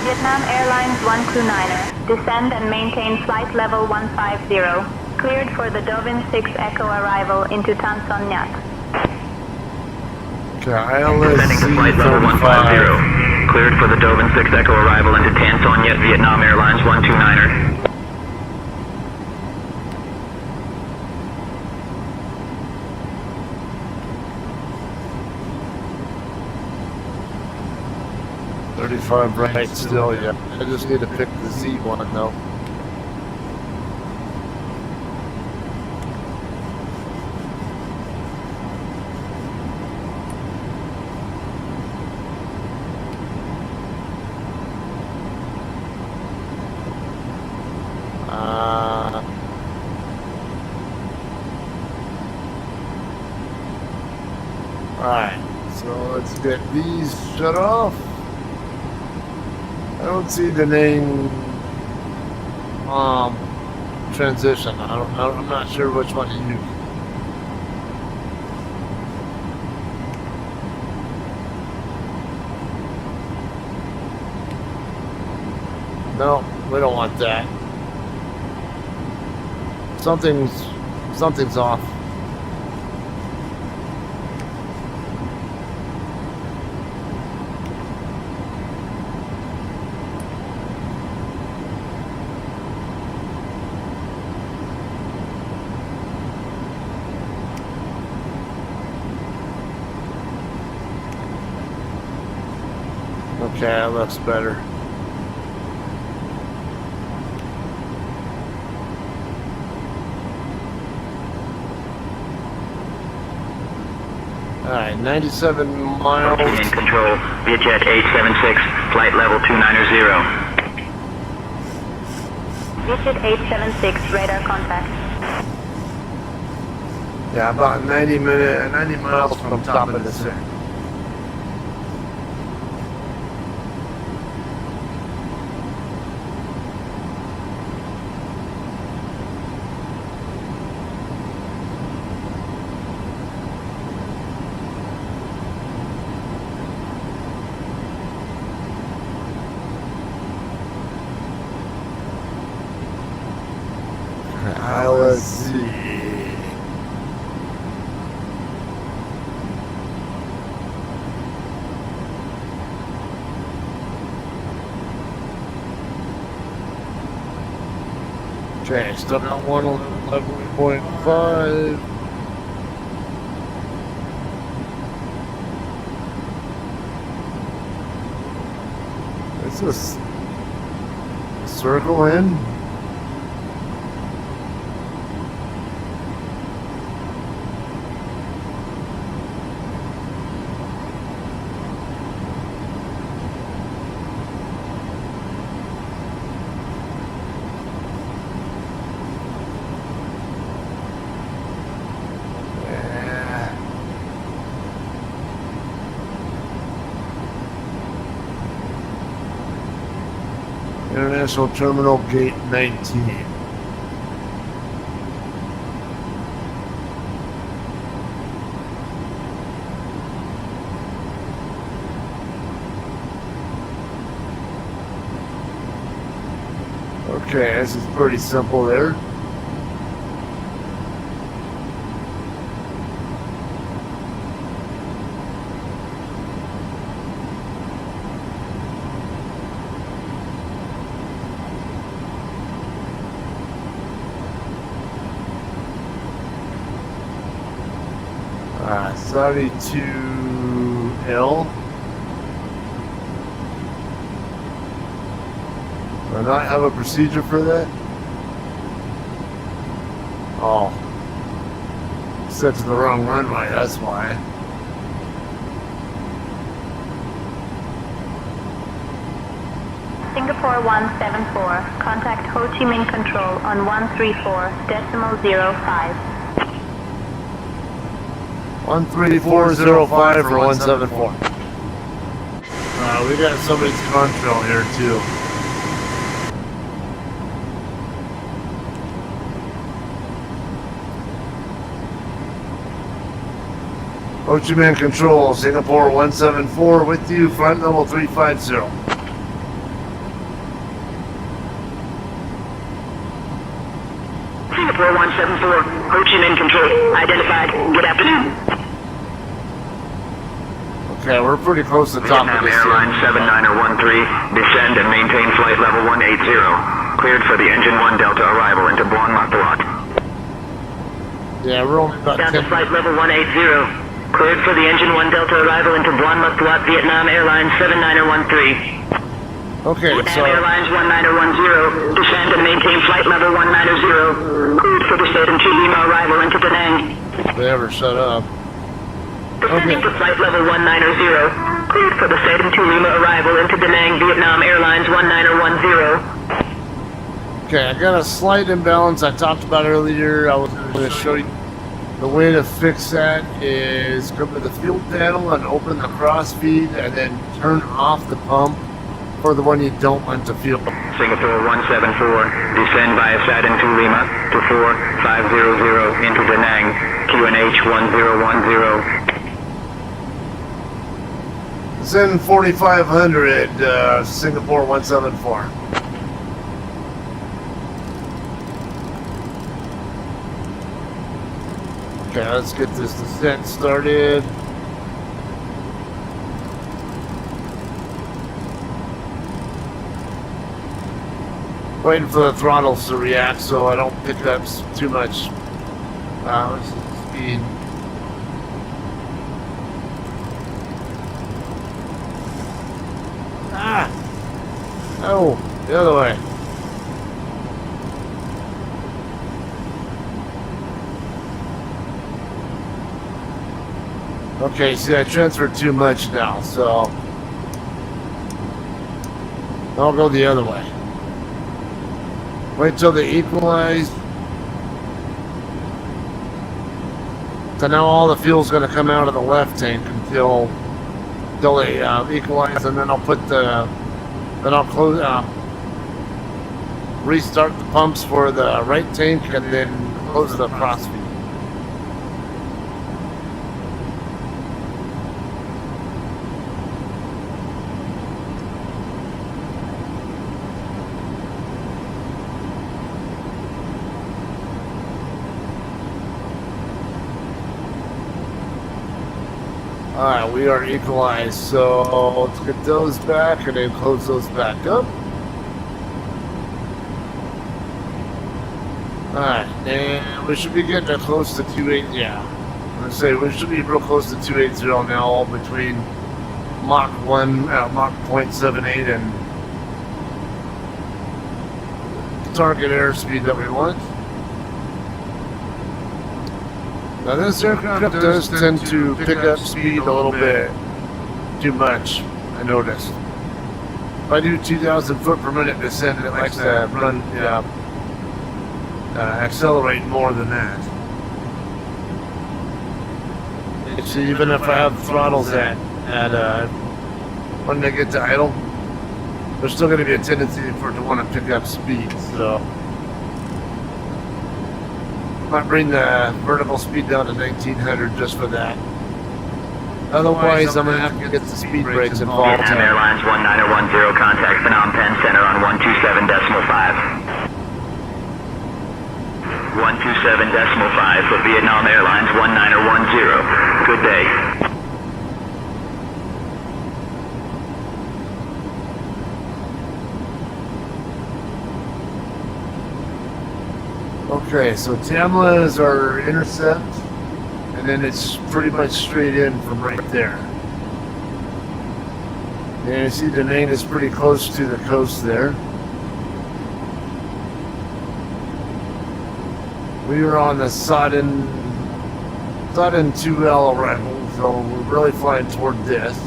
S7: Vietnam Airlines 129er, descend and maintain flight level 150. Cleared for the Dovin 6 Echo arrival into Tan Son Nhat.
S8: Descending to flight level 150. Cleared for the Dovin 6 Echo arrival into Tan Son Nhat, Vietnam Airlines 129er.
S2: 35 right still, yeah. I just need to pick the Z one though. Alright, so let's get these shut off. I don't see the name transition. I'm not sure which one to use. No, we don't want that. Something's off. Okay, that looks better. Alright, 97 miles.
S8: In control, Vietjet 876, flight level 290.
S7: Vietjet 876, radar contact.
S2: Yeah, about 90 miles from top of the city. Let's see. Okay, still got 111.5. Is this circle in? International Terminal Gate 19. Okay, this is pretty simple there. Sorry to L. Do I not have a procedure for that? Oh. Set to the wrong runway, that's why.
S7: Singapore 174, contact Ho Chi Minh Control on 134.05.
S2: 13405 for 174. We got somebody's contrail here too. Ho Chi Minh Control, Singapore 174 with you, flight level 350.
S8: Singapore 174, Ho Chi Minh Control, identified. Good afternoon.
S2: Okay, we're pretty close to the top of this.
S8: Airlines 7913, descend and maintain flight level 180. Cleared for the engine 1 Delta arrival into Buon Ma Thuot.
S2: Yeah, we're only about
S8: Down to
S2: 10.
S8: flight level 180. Cleared for the engine 1 Delta arrival into Buon Luc Duat, Vietnam Airlines 7913.
S2: Okay,
S8: Vietnam
S2: so
S8: Airlines 1910, descend and maintain flight level 190. Cleared for the State and Lima arrival into Da Nang.
S2: they ever shut up.
S8: Descending to flight level 190. Cleared for the State and Lima arrival into Da Nang, Vietnam Airlines 1910.
S2: Okay, I got a slight imbalance I talked about earlier. I was going to show you the way to fix that is go to the fuel panel and open the cross feed and then turn off the pump for the one you don't want to fuel.
S8: Singapore 174, descend via Saturn to Lima to 4500 into Da Nang, QNH 1010.
S2: Send 4500, Singapore 174. Okay, let's get this descent started. Waiting for the throttles to react so I don't pick up too much speed. Ah! No, the other way. Okay, see, I transferred too much now, so I'll go the other way. Wait till they equalize. So now all the fuel's going to come out of the left tank until they equalize, and then I'll put then I'll close, restart the pumps for the right tank, and then close the cross feed. Alright, we are equalized, so let's get those back and then close those back up. Alright, and we should be getting close to 280, yeah. I'm gonna say we should be real close to 280 now, all between Mach 1, Mach 0.78 and target airspeed that we want. Now this aircraft does tend to pick up speed a little bit too much, I noticed. If I do 2,000 foot per minute descent, it likes to run, accelerate more than that. So even if I have throttles at when they get to idle, there's still going to be a tendency for it to want to pick up speed, so might bring the vertical speed down to 1900 just for that. Otherwise, I'm going to have to get the speed brakes involved.
S8: Vietnam Airlines 1910, contact Phnom Penh Center on 127.5. 127.5 for Vietnam Airlines 1910. Good day.
S2: Okay, so Tamla is our intercept, and then it's pretty much straight in from right there. And you see Da Nang is pretty close to the coast there. We were on the Sodden 2L arrival, so we're really flying toward this.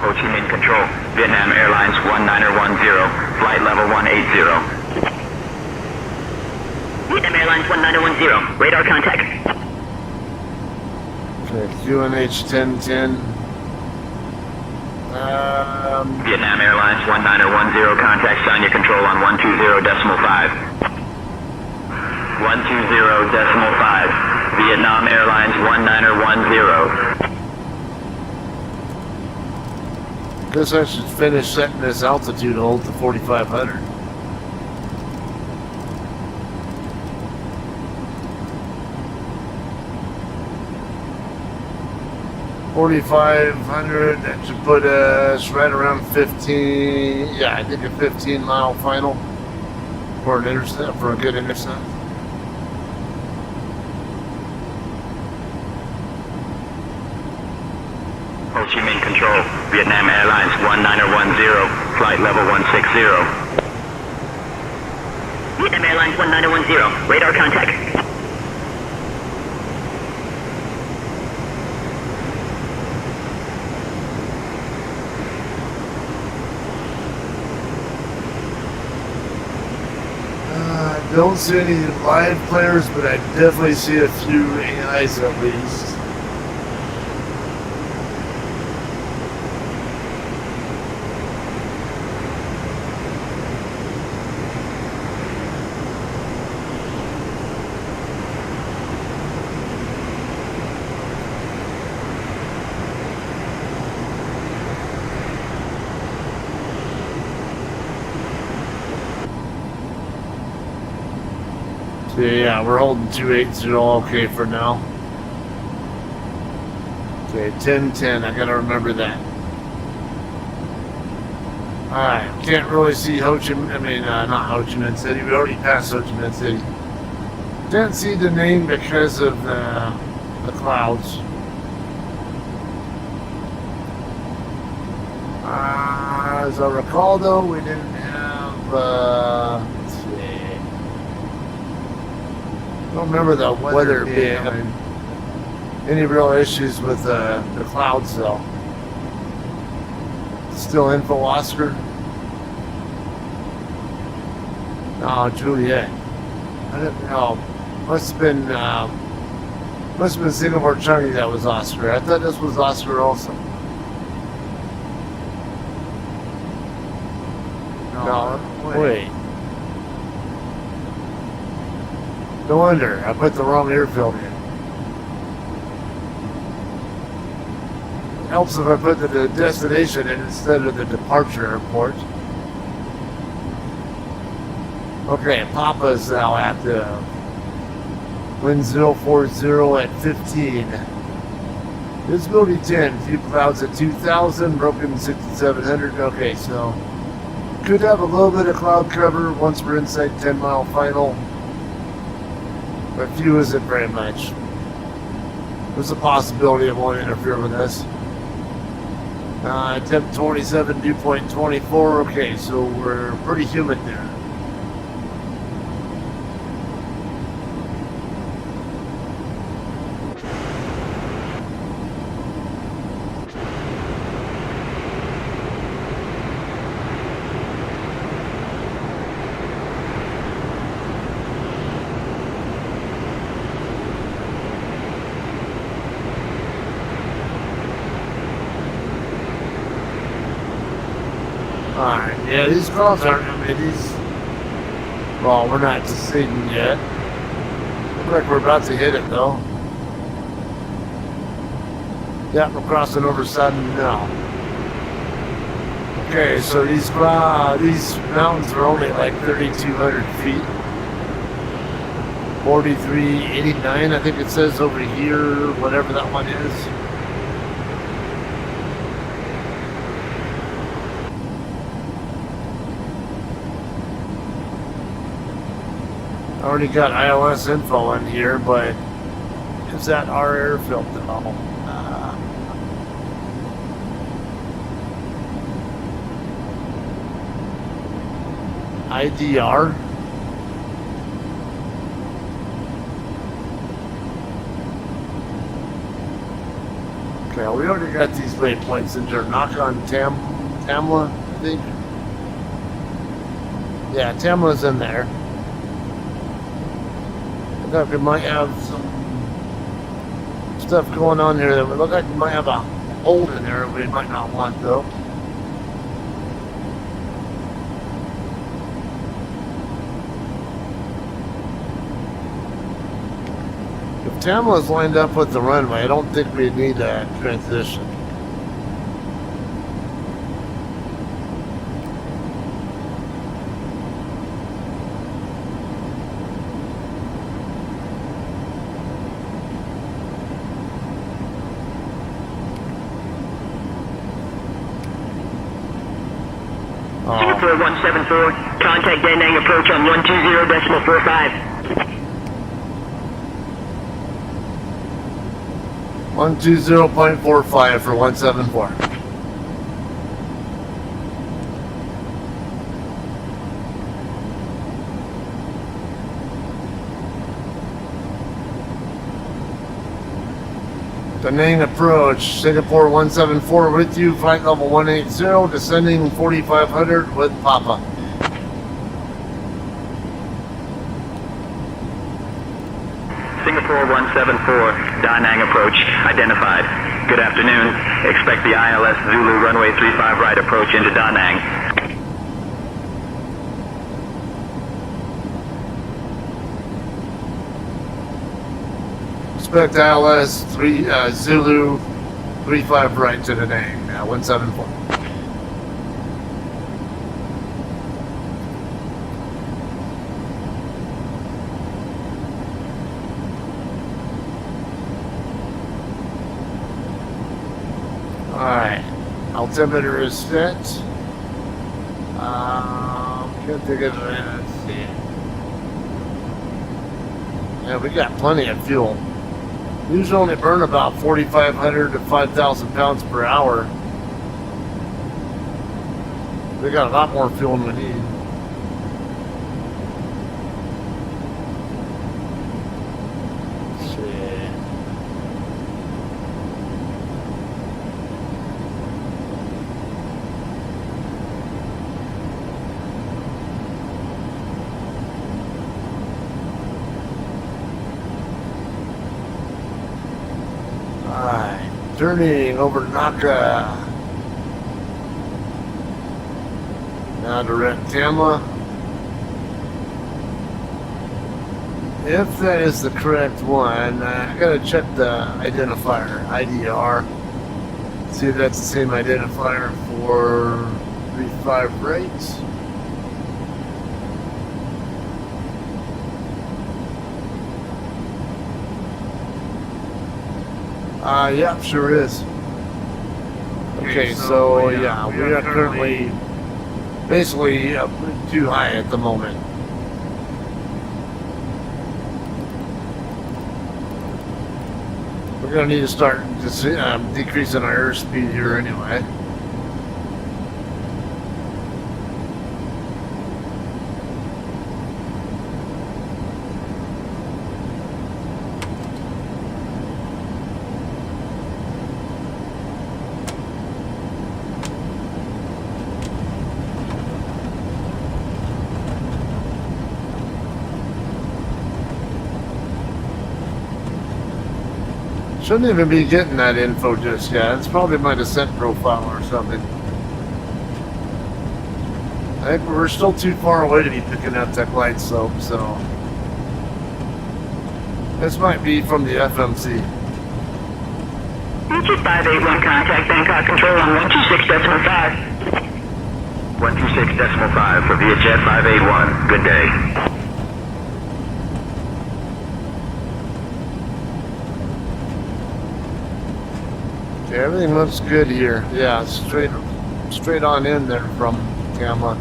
S8: Ho Chi Minh Control, Vietnam Airlines 1910, flight level 180. Vietnam Airlines 1910, radar contact.
S2: Okay, QNH 1010.
S8: Vietnam Airlines 1910, contact Sonia Control on 120.5. 120.5, Vietnam Airlines 1910.
S2: Guess I should finish setting this altitude hold to 4,500. 4,500. That should put us right around 15. Yeah, I think a 15-mile final for an intercept, for a good intercept.
S8: Ho Chi Minh Control, Vietnam Airlines 1910, flight level 160.
S4: Vietnam Airlines 1910, radar contact.
S2: Don't see any live players, but I definitely see a few AIs at least. So yeah, we're holding 280 okay for now. Okay, 1010, I gotta remember that. Alright, can't really see Ho Chi Minh, not Ho Chi Minh City, we already passed Ho Chi Minh City. Can't see the name because of the clouds. As I recall though, we didn't have, let's see. I don't remember the weather being any real issues with the clouds though. Still info Oscar. No, Juliet. I didn't know. Must have been Singapore-Changi that was Oscar. I thought this was Oscar also. No, wait. No wonder, I put the wrong airfield in. It helps if I put the destination in instead of the departure airport. Okay, Papa's now active. Wind 040 at 15. Visibility 10, few clouds at 2,000, broken 6,700. Okay, so could have a little bit of cloud cover once we're inside 10-mile final. But few isn't very much. There's a possibility it won't interfere with us. Temp 27, dew point 24. Okay, so we're pretty humid there. Alright, yeah, these clouds aren't, well, we're not deceiving yet. Looks like we're about to hit it, though. Yeah, we're crossing over sudden now. Okay, so these mountains are only like 3,200 feet. 4389, I think it says over here, whatever that one is. I already got ILS info in here, but is that our airfield though? IDR? Okay, we already got these waypoints in there. Knock on Tamla, I think. Yeah, Tamla's in there. We might have some stuff going on here that would look like we might have a hold in there we might not want though. If Tamla's lined up with the runway, I don't think we need a transition.
S8: Singapore 174. Contact Da Nang approach on 120.45.
S2: 120.45 for 174. Da Nang approach, Singapore 174 with you, flight level 180, descending 4500 with Papa.
S8: Singapore 174, Da Nang approach, identified. Good afternoon. Expect the ILS Zulu runway 35 right approach into Da Nang.
S2: Expect ILS Zulu 35 right to Da Nang, 174. Alright, altimeter is set. Can't think of it. Let's see. Yeah, we got plenty of fuel. Usually only burn about 4,500 to 5,000 pounds per hour. We got a lot more fuel than we need. Let's see. Alright, turning over to Naka. Now direct Tamla. If that is the correct one, I gotta check the identifier, IDR. See if that's the same identifier for 35 rates. Yep, sure is. Okay, so yeah, we are currently basically too high at the moment. We're gonna need to start decreasing our airspeed here anyway. Shouldn't even be getting that info just yet. It's probably my descent profile or something. I think we're still too far away to be picking up that glide slope, so this might be from the FMC.
S8: Richard 581, contact Bangkok Control on 126.5. 126.5 for Vietjet 581. Good day.
S2: Okay, everything looks good here. Yeah, straight on in there from Tamla.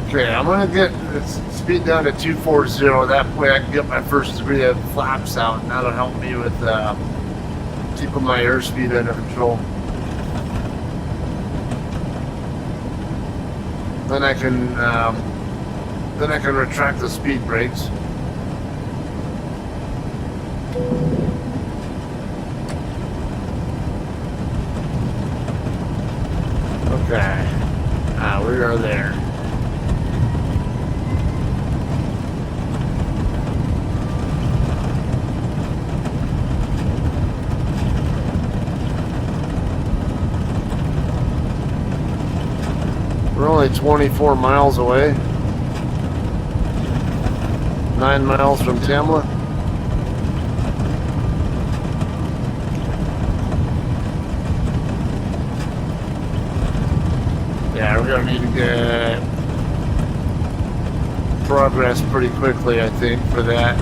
S2: Okay, I'm gonna get this speed down to 240. That way I can get my first degree of flaps out, and that'll help me with keeping my airspeed under control. Then I can retract the speed brakes. Okay, we are there. We're only 24 miles away. 9 miles from Tamla. gonna need to get progress pretty quickly, I think, for that.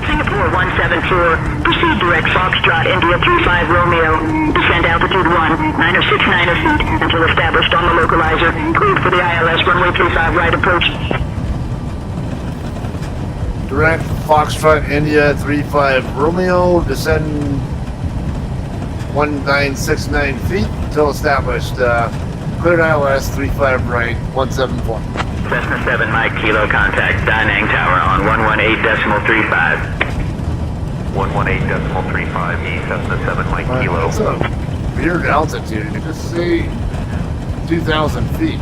S9: Singapore 174, proceed direct Foxtrot, India 35 Romeo. Descend altitude 969 feet until established on the localizer. Cleared for the ILS runway 35 right approach.
S2: Direct Foxtrot, India 35 Romeo, descend 1969 feet until established. Cleared ILS 35 right, 174.
S8: Cessna 7 Mike Kilo contact Da Nang Tower on 118.35.
S6: 118.35, E Cessna 7 Mike Kilo.
S2: That's a weird altitude. You just say 2,000 feet.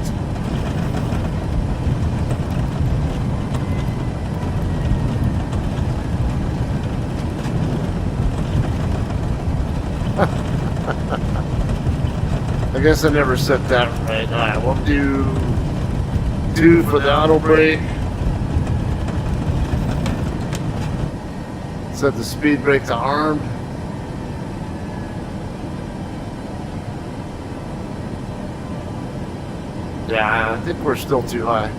S2: I guess I never set that right. Alright, we'll do 2 for the auto brake. Set the speed brake to armed. Yeah, I think we're still too high.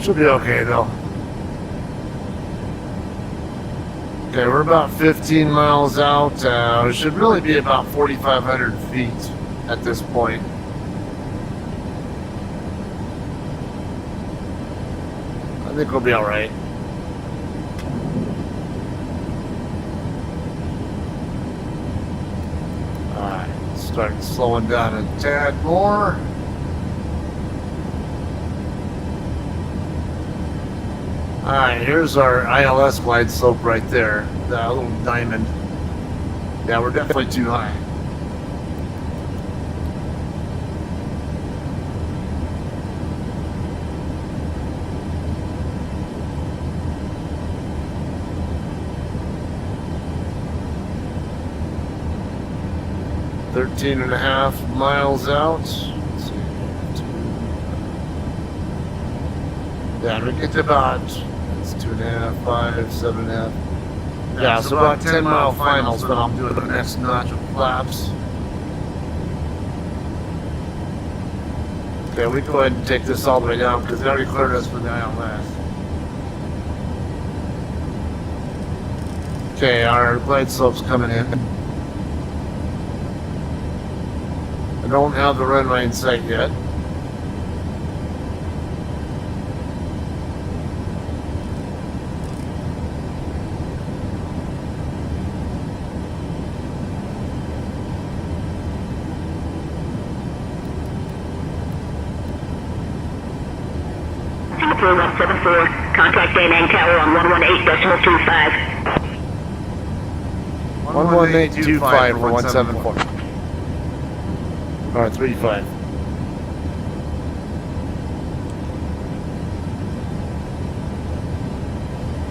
S2: Should be okay though. Okay, we're about 15 miles out. We should really be about 4,500 feet at this point. I think we'll be all right. All right, start slowing down a tad more. Alright, here's our ILS glide slope right there. That little diamond. Yeah, we're definitely too high. Thirteen and a half miles out. Let's see. Yeah, we get to about 2.5, 5, 7.5. Yeah, so about 10 mile finals when I'm doing the next notch of flaps. Okay, we go ahead and take this all the way down because they already cleared us for the ILS. Okay, our glide slope's coming in. I don't have the runway in sight yet.
S9: Singapore 174, contact Da Nang Tower on 118.25.
S2: 118.25 for 174. Alright, 35.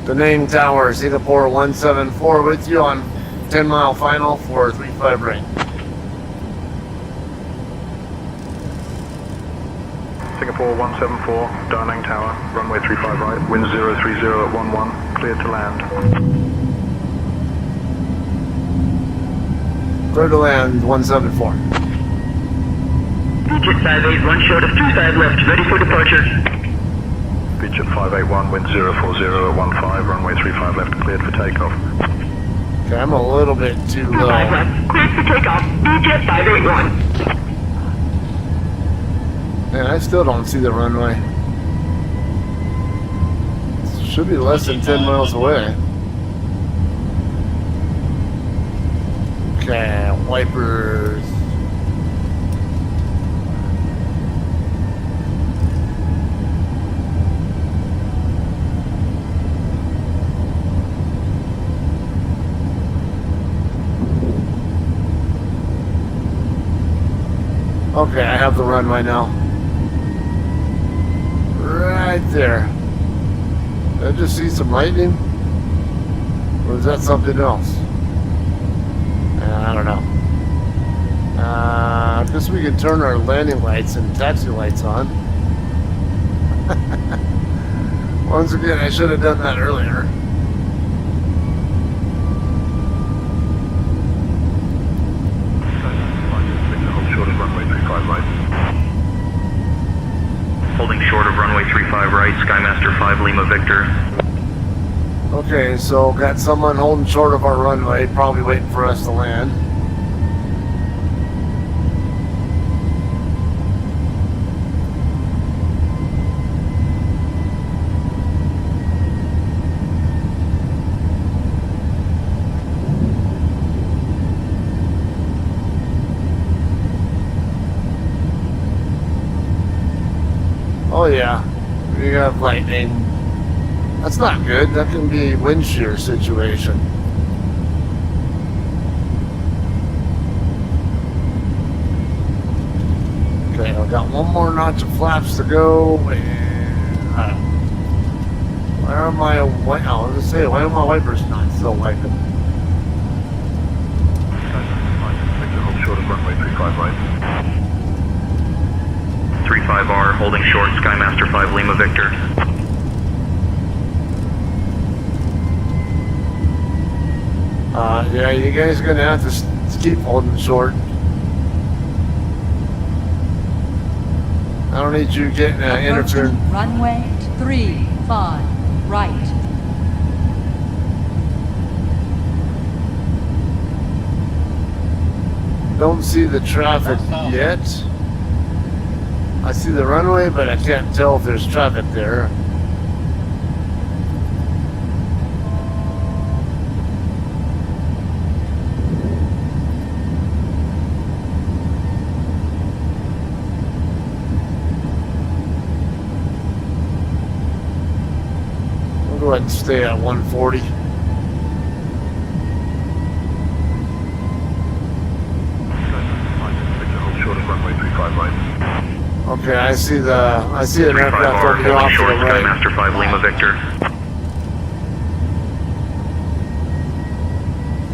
S2: Da Nang Tower, Singapore 174 with you on 10 mile final for 35 right.
S6: Singapore 174, Da Nang Tower, runway 35 right, wind 030 at 11, cleared to land.
S2: Clear to land 174.
S9: Jet 581 short of 25 left, ready for departure.
S6: Jet 581, wind 040 at 15, runway 35 left, cleared for takeoff.
S2: Okay, I'm a little bit too low.
S9: 5 left, cleared for takeoff. Jet 581.
S2: Man, I still don't see the runway. Should be less than 10 miles away. Okay, wipers. Okay, I have the runway now. Right there. Did I just see some lightning? Or is that something else? I I don't know. I guess we could turn our landing lights and taxi lights on. Once again, I should have done that earlier.
S6: Short of runway 35 right.
S3: Holding short of runway 35 right, Skymaster 5 Lima Victor.
S2: Okay, so got someone holding short of our runway, probably waiting for us to land. Oh yeah, we have lightning. That's not good. That can be wind shear situation. Okay, I've got one more notch of flaps to go. And where are my white? I was gonna say, why are my wipers not still wiping?
S6: Hold short of runway 35 right.
S3: 35R, holding short, Skymaster 5 Lima Victor.
S2: Yeah, you guys are gonna have to keep holding short. I don't need you getting interfered.
S5: Approaching runway 35 right.
S2: Don't see the traffic yet. I see the runway, but I can't tell if there's traffic there. I'll go ahead and stay at 140.
S6: Hold short of runway 35 right.
S2: Okay, I see an aircraft
S3: 35R,
S2: over here
S3: holding
S2: off to
S3: short,
S2: the right.
S3: Skymaster 5 Lima Victor.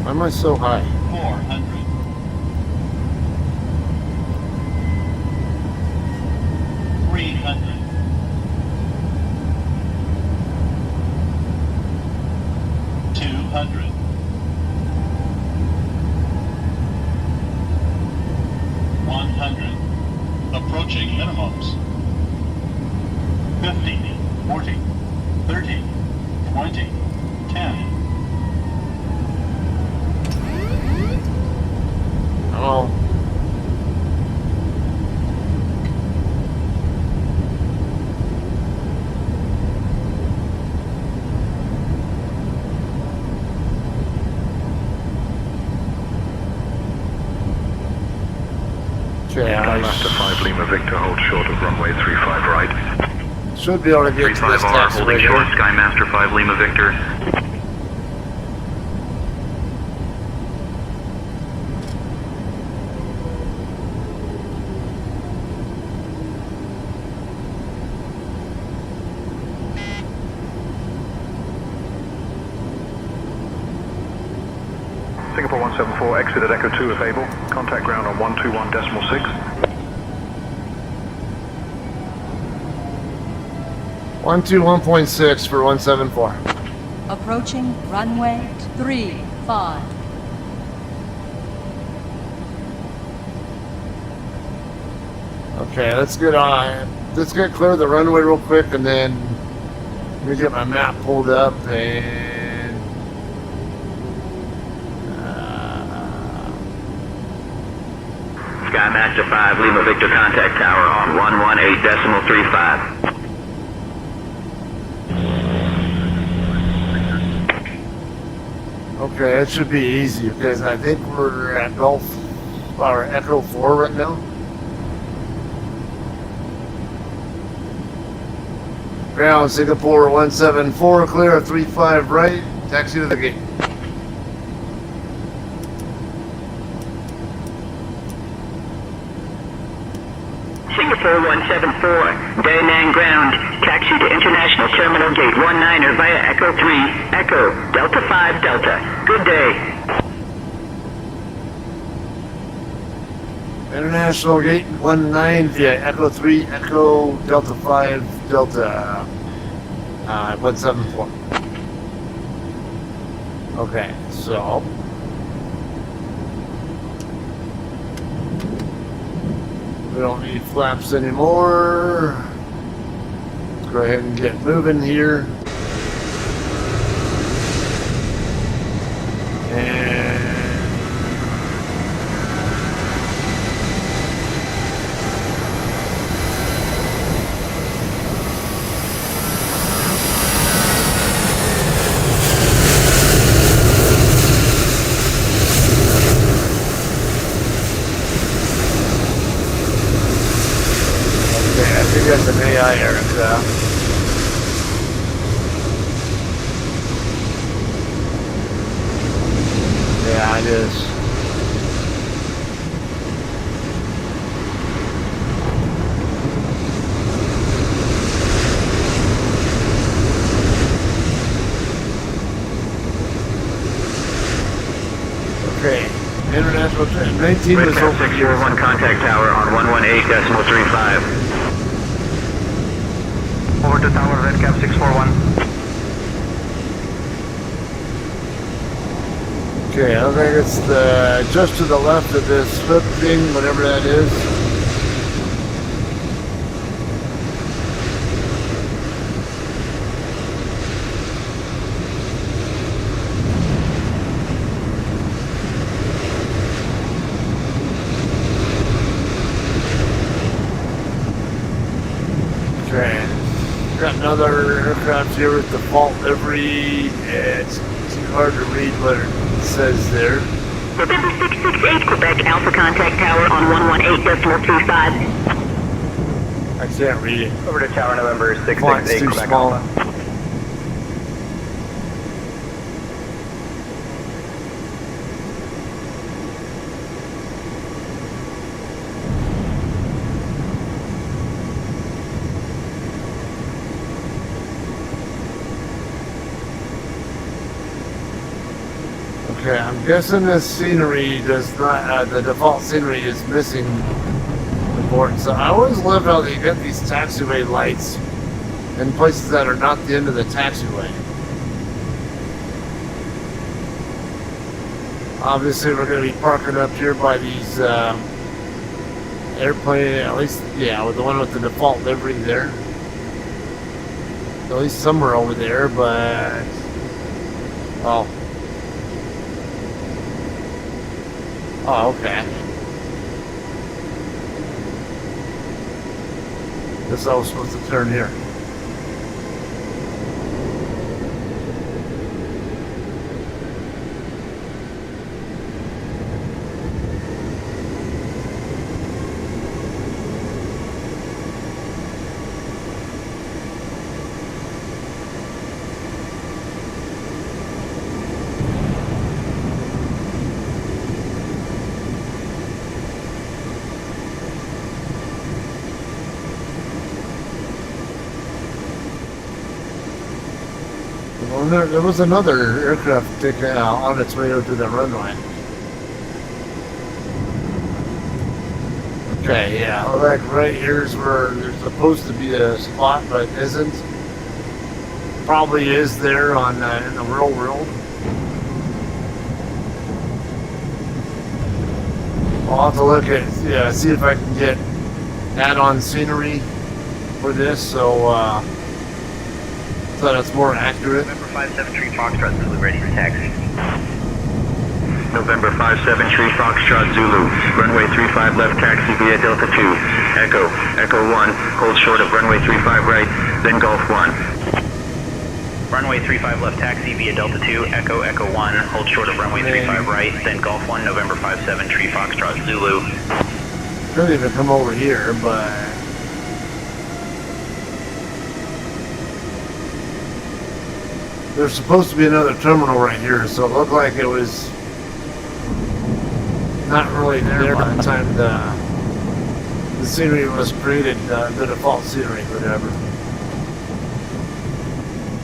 S2: Why am I so high?
S10: 400. 300. 200. 100. Approaching minimums. 50, 40, 30, 20, 10.
S2: Oh. Okay,
S6: Skymaster 5 Lima Victor, hold short of runway 35 right.
S2: should be able to get to this
S3: 35R,
S2: taxi
S3: holding
S2: right
S3: short,
S2: here.
S3: Skymaster 5 Lima Victor.
S6: Singapore 174, exit at Echo 2 if able. Contact ground on 121.6.
S2: 121.6 for 174.
S5: Approaching runway 35.
S2: Okay, let's get clear of the runway real quick, and then let me get my map pulled up and
S8: Skymaster 5 Lima Victor contact tower on 118.35.
S2: okay, it should be easy because I think we're at Echo 4 right now. Ground Singapore 174, clear of 35 right, taxi to the gate.
S9: Singapore 174, Da Nang ground. Taxi to International Terminal Gate 19er via Echo 3, Echo, Delta 5 Delta. Good day.
S2: International Gate 19 via Echo 3, Echo Delta 5, Delta 174. Okay, so we don't need flaps anymore. Let's go ahead and get moving here. And okay, I think that's an AI aircraft. Yeah, it is. Okay, international train 19 is
S8: Redcap 641 contact tower on 118.35.
S3: Over to tower, Redcap 641.
S2: Okay, I think it's the just to the left of this hook thing, whatever that is. Okay, got another aircraft here with default livery. It's too hard to read what it says there.
S9: November 668 Quebec Alpha contact tower on 118.25.
S2: I can't read it.
S3: Over to tower, November
S2: Font's
S3: 668
S2: too
S3: Quebec
S2: small.
S3: Alpha.
S2: Okay, I'm guessing this scenery does not, the default scenery is missing the board. So I always love how they get these taxiway lights in places that are not the end of the taxiway. Obviously, we're going to be parking up here by these airplane, at least, yeah, with the one with the default livery there. At least somewhere over there, but, oh. Oh, okay. Guess I was supposed to turn here. Well, there was another aircraft taken out on its way over to the runway. Okay, yeah, like right here's where there's supposed to be a spot, but isn't. Probably is there on in the real world. I'll have to look at, yeah, see if I can get add-on scenery for this, so it's more accurate.
S3: November 573 Foxtrot Zulu ready for taxi.
S8: November 573 Foxtrot Zulu, runway 35 left taxi via Delta 2. Echo, Echo 1, hold short of runway 35 right, then Golf 1.
S3: Runway 35 left taxi via Delta 2, Echo, Echo 1, hold short of runway 35 right, then Golf 1, November 573 Foxtrot Zulu.
S2: Couldn't even come over here, but there's supposed to be another terminal right here, so it looked like it was not really there by the time the scenery was created, the default scenery, whatever.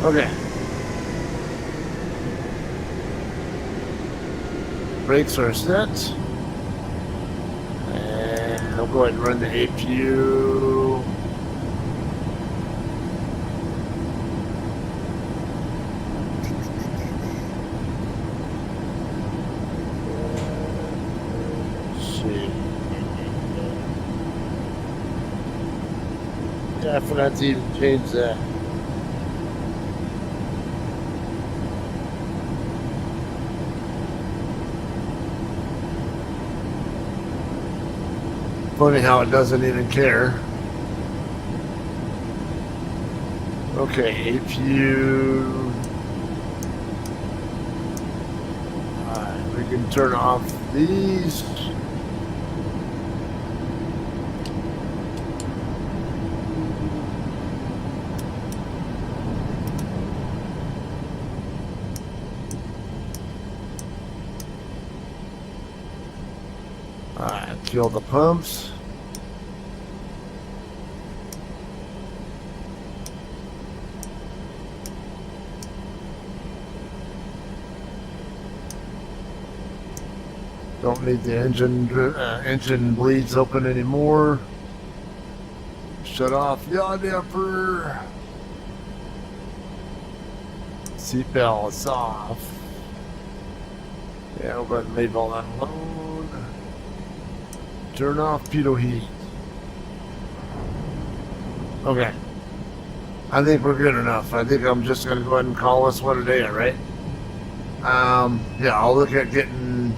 S2: Okay. Brakes are set. And I'll go ahead and run the APU. I forgot to even change that. Funny how it doesn't even care. Okay, APU. Alright, we can turn off these. Alright, kill the pumps. Don't need the engine bleeds open anymore. Shut off yaw damper. Seatbelts off. Yeah, we'll go ahead and leave all that alone. Turn off pitot heat. Okay. I think we're good enough. I think I'm just going to go ahead and call this one a day, right? Yeah, I'll look at getting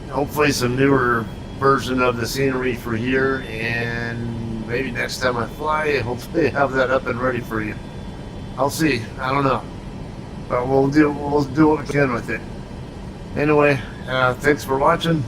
S2: hopefully some newer version of the scenery for here, and maybe next time I fly, hopefully have that up and ready for you. I'll see. I don't know. But we'll do what we can with it. Anyway, thanks for watching.